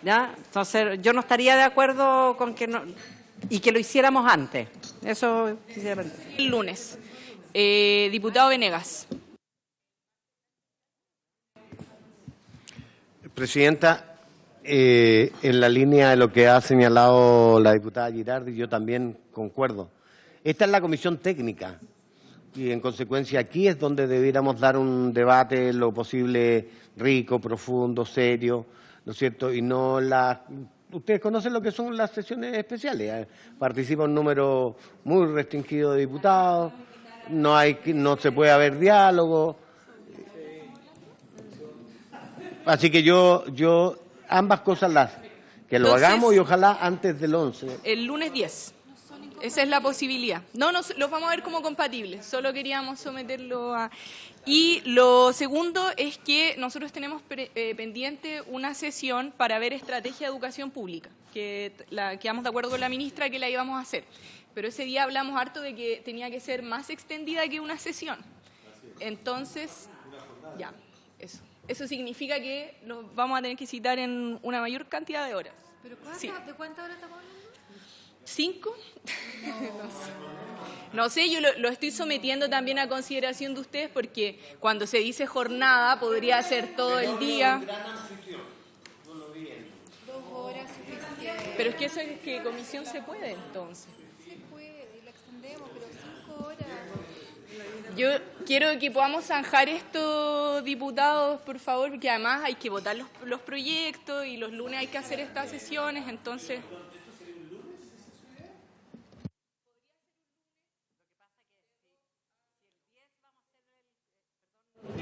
¿ya? Entonces yo no estaría de acuerdo con que no, y que lo hiciéramos antes. Eso quisiera pensar. El lunes. Diputado Venegas. Presidenta, en la línea de lo que ha señalado la diputada Girardi, yo también concuerdo. Esta es la comisión técnica y, en consecuencia, aquí es donde debiéramos dar un debate lo posible rico, profundo, serio, ¿no es cierto? Y no las... Ustedes conocen lo que son las sesiones especiales. Participa un número muy restringido de diputados, no se puede haber diálogo. Así que yo ambas cosas que lo hagamos y ojalá antes del 11. El lunes 10. Esa es la posibilidad. No, los vamos a ver como compatibles. Solo queríamos someterlo a... Y lo segundo es que nosotros tenemos pendiente una sesión para ver estrategia de educación pública, que quedamos de acuerdo con la ministra que la íbamos a hacer. Pero ese día hablamos harto de que tenía que ser más extendida que una sesión. Entonces, ya, eso. Eso significa que lo vamos a tener que citar en una mayor cantidad de horas. ¿Pero sí. ¿De cuántas horas estamos hablando? 5. No sé, yo lo estoy sometiendo también a consideración de ustedes porque cuando se dice jornada podría ser todo el día. 2 horas suficiente. Pero es que eso es que comisión se puede entonces. Se puede, la extendemos, pero 5 horas. Yo quiero que podamos zanjar esto, diputados, por favor, porque además hay que votar los proyectos y los lunes hay que hacer estas sesiones, entonces...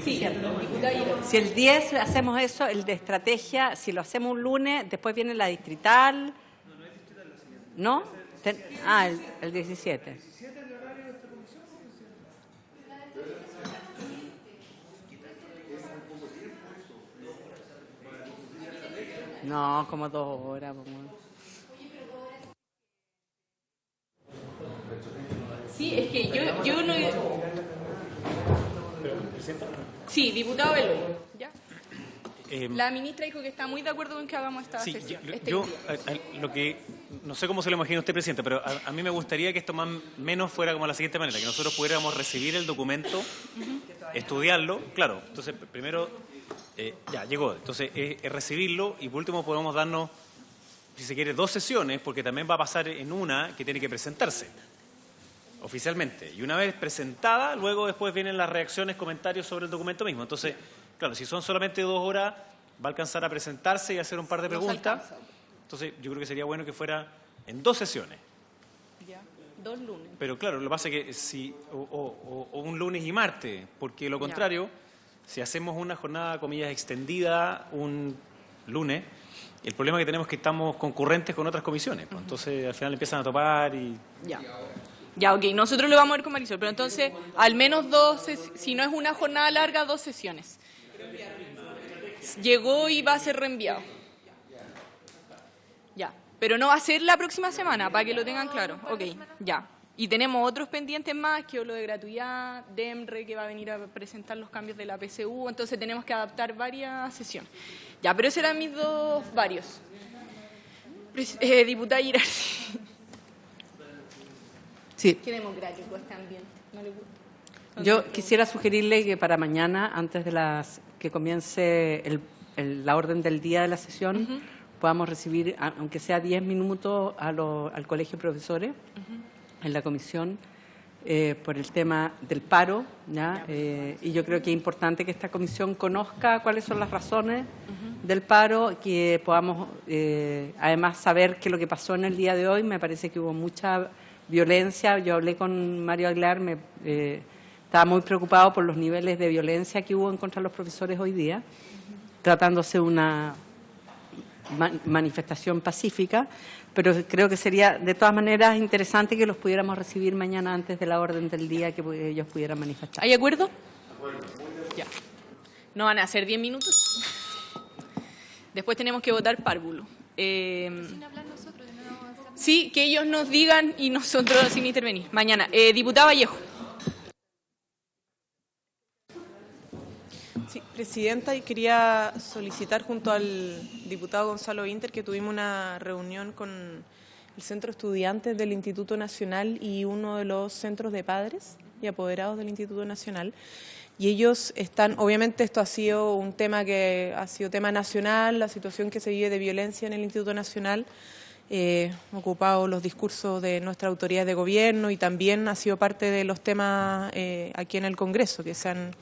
Sí, si el 10 hacemos eso, el de estrategia, si lo hacemos un lunes, después viene la distrital. ¿No? El 17. No, como 2 horas. Sí, es que yo no... Sí, diputado Beloy. ¿Ya? La ministra dijo que está muy de acuerdo con que hagamos esta sesión. Lo que no sé cómo se lo imagina usted, presidente, pero a mí me gustaría que esto más menos fuera como la siguiente manera, que nosotros pudiéramos recibir el documento, estudiarlo, claro, entonces primero ya llegó, entonces es recibirlo y por último podemos darnos, si se quiere, 2 sesiones, porque también va a pasar en una que tiene que presentarse oficialmente. Y una vez presentada, luego después vienen las reacciones, comentarios sobre el documento mismo. Entonces, claro, si son solamente 2 horas, va a alcanzar a presentarse y hacer un par de preguntas. Entonces, yo creo que sería bueno que fuera en 2 sesiones. Ya, 2 lunes. Pero claro, lo que pasa es que si o un lunes y martes, porque lo contrario, si hacemos una jornada, comillas, extendida un lunes, el problema que tenemos es que estamos concurrentes con otras comisiones. Pues, entonces, al final empiezan a topar y... Ya, ok, nosotros lo vamos a ver con Marisol, pero entonces al menos 2, si no es una jornada larga, 2 sesiones. Llegó y va a ser reenviado. Ya, pero no va a ser la próxima semana, para que lo tengan claro. Ok, ya. Y tenemos otros pendientes más, que es lo de gratuidad, DEMRE, que va a venir a presentar los cambios de la PSU, entonces tenemos que adaptar varias sesiones. Ya, pero esos eran mis varios. Diputada Girardi. Sí. Qué democrático este ambiente. ¿No le gusta? Yo quisiera sugerirle que para mañana, antes de que comience la orden del día de la sesión, podamos recibir, aunque sea 10 minutos, al Colegio de Profesores en la comisión por el tema del paro. ¿ya? Y yo creo que es importante que esta comisión conozca cuáles son las razones del paro, que podamos además saber qué es lo que pasó en el día de hoy. Me parece que hubo mucha violencia. Yo hablé con Mario Aguilar, estaba muy preocupado por los niveles de violencia que hubo en contra de los profesores hoy día, tratándose de una manifestación pacífica, pero creo que sería de todas maneras interesante que los pudiéramos recibir mañana antes de la orden del día, que ellos pudieran manifestar. ¿Hay acuerdo? Ya. ¿No van a hacer 10 minutos? Después tenemos que votar párvulo. Sí, que ellos nos digan y nosotros sin intervenir. Mañana. Diputada Vallejo. Sí, presidenta, y quería solicitar junto al diputado Gonzalo Inter que tuvimos una reunión con el Centro de Estudiantes del Instituto Nacional y uno de los centros de padres y apoderados del Instituto Nacional. Y ellos están, obviamente esto ha sido un tema que ha sido tema nacional, la situación que se vive de violencia en el Instituto Nacional, ocupado los discursos de nuestra autoridad de gobierno y también ha sido parte de los temas aquí en el Congreso que se han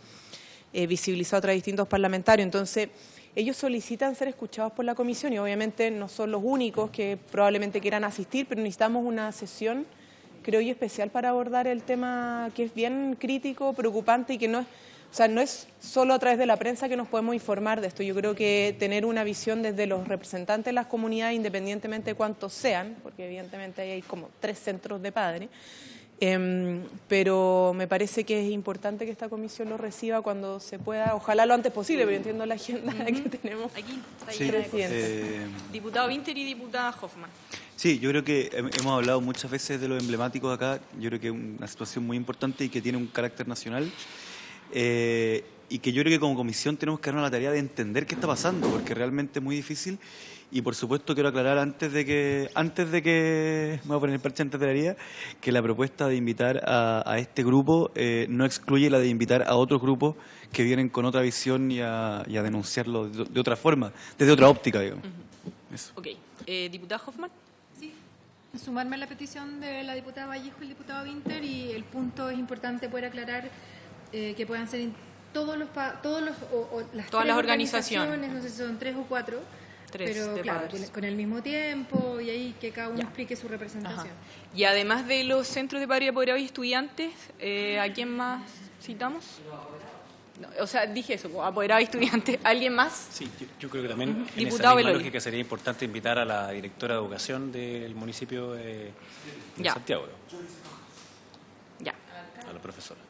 visibilizado a través de distintos parlamentarios. Entonces, ellos solicitan ser escuchados por la comisión y obviamente no son los únicos que probablemente quieran asistir, pero necesitamos una sesión, creo yo, especial para abordar el tema que es bien crítico, preocupante y que no es solo a través de la prensa que nos podemos informar de esto. Yo creo que tener una visión desde los representantes de las comunidades, independientemente de cuántos sean, porque evidentemente hay como 3 centros de padres, pero me parece que es importante que esta comisión lo reciba cuando se pueda, ojalá lo antes posible, pero yo entiendo la agenda que tenemos. Aquí está Sí, diputado Winter y diputada Hoffman. Sí, yo creo que hemos hablado muchas veces de lo emblemático de acá. Yo creo que es una situación muy importante y que tiene un carácter nacional. Y que yo creo que como comisión tenemos que darnos la tarea de entender qué está pasando, porque realmente es muy difícil. Y por supuesto quiero aclarar antes de que me voy a poner el parche antes de la herida, que la propuesta de invitar a este grupo no excluye la de invitar a otros grupos que vienen con otra visión y a denunciarlo de otra forma, desde otra óptica, digamos. Eso. Ok. Diputada Hoffman. Sí, sumarme a la petición de la diputada Vallejo y el diputado Winter, y el punto es importante poder aclarar que puedan ser todas las organizaciones, no sé si son 3 o 4, pero de claro, padres. con el mismo tiempo y ahí que cada uno explique su representación. Y además de los centros de padres, apoderados y estudiantes, ¿a quién más citamos? No, o sea, dije eso, apoderados y estudiantes. ¿Alguien más? Sí, yo creo que también en esa Diputado misma Beloli. lógica sería importante invitar a la directora de educación del municipio de Santiago. Ya. A la profesora.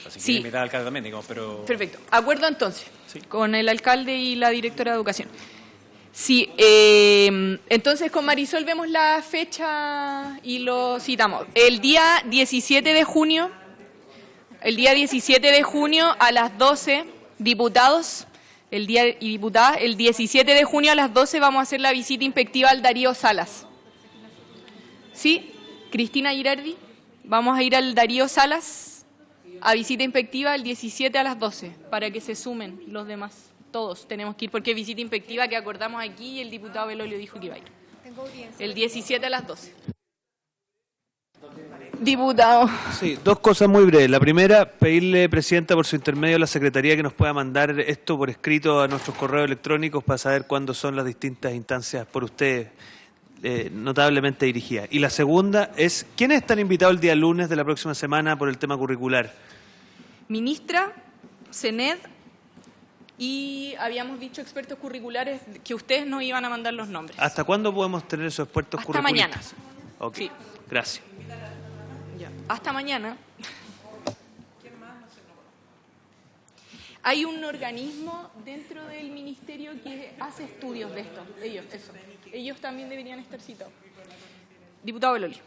Así que Sí. invitar al alcalde también, digamos, pero... Perfecto. Acuerdo entonces, con el alcalde y la directora de educación. Sí, entonces con Marisol vemos la fecha y lo citamos. El día 17 de junio, a las 12, diputados y diputadas, el 17 de junio a las 12 vamos a hacer la visita inspectiva al Darío Salas. ¿Sí? Cristina Girardi, vamos a ir al Darío Salas a visita inspectiva el 17 a las 12, para que se sumen los demás. Todos tenemos que ir, porque es visita inspectiva que acordamos aquí y el diputado Belolio dijo que iba a ir. El 17 a las 12. Diputado. Sí, dos cosas muy breves. La primera, pedirle, Presidenta, por su intermedio a la Secretaría que nos pueda mandar esto por escrito a nuestros correos electrónicos para saber cuándo son las distintas instancias por ustedes notablemente dirigidas. Y la segunda es, ¿quiénes están invitados el día lunes de la próxima semana por el tema curricular? Ministra, CENED y habíamos dicho expertos curriculares que ustedes nos iban a mandar los nombres. ¿Hasta cuándo podemos tener esos expertos Hasta curriculares? mañana. Ok, Sí. gracias. Hasta mañana. Hay un organismo dentro del ministerio que hace estudios de esto. Ellos también deberían estar citados. Diputado Beloli.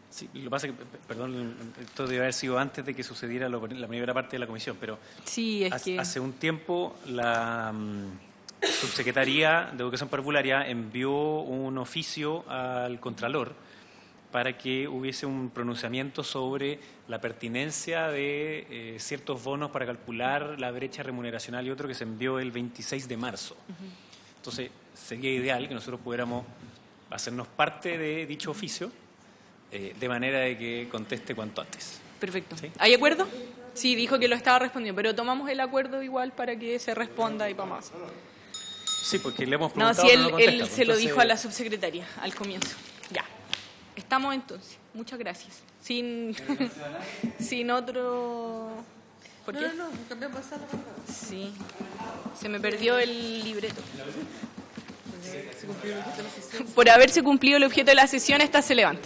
Sí, lo que pasa es que, perdón, esto debe haber sido antes de que sucediera la primera parte de la comisión, pero sí, hace un tiempo la Subsecretaría de Educación Parvularia envió un oficio al Contralor para que hubiese un pronunciamiento sobre la pertinencia de ciertos bonos para calcular la brecha remuneracional y otro que se envió el 26 de marzo. Entonces, sería ideal que nosotros pudiéramos hacernos parte de dicho oficio de manera de que conteste cuanto antes. Perfecto. ¿Sí? ¿Hay acuerdo? Sí, dijo que lo estaba respondiendo, pero tomamos el acuerdo igual para que se responda y vamos. Sí, porque le hemos No, preguntado, si pero él no contesta, se lo entonces- dijo a la subsecretaria al comienzo. Ya. Estamos entonces. Muchas gracias. Sin otro... ¿Por qué? No, cambiamos sala. Sí. Se me perdió el libreto. Por haberse cumplido el objeto de la sesión, esta se levanta.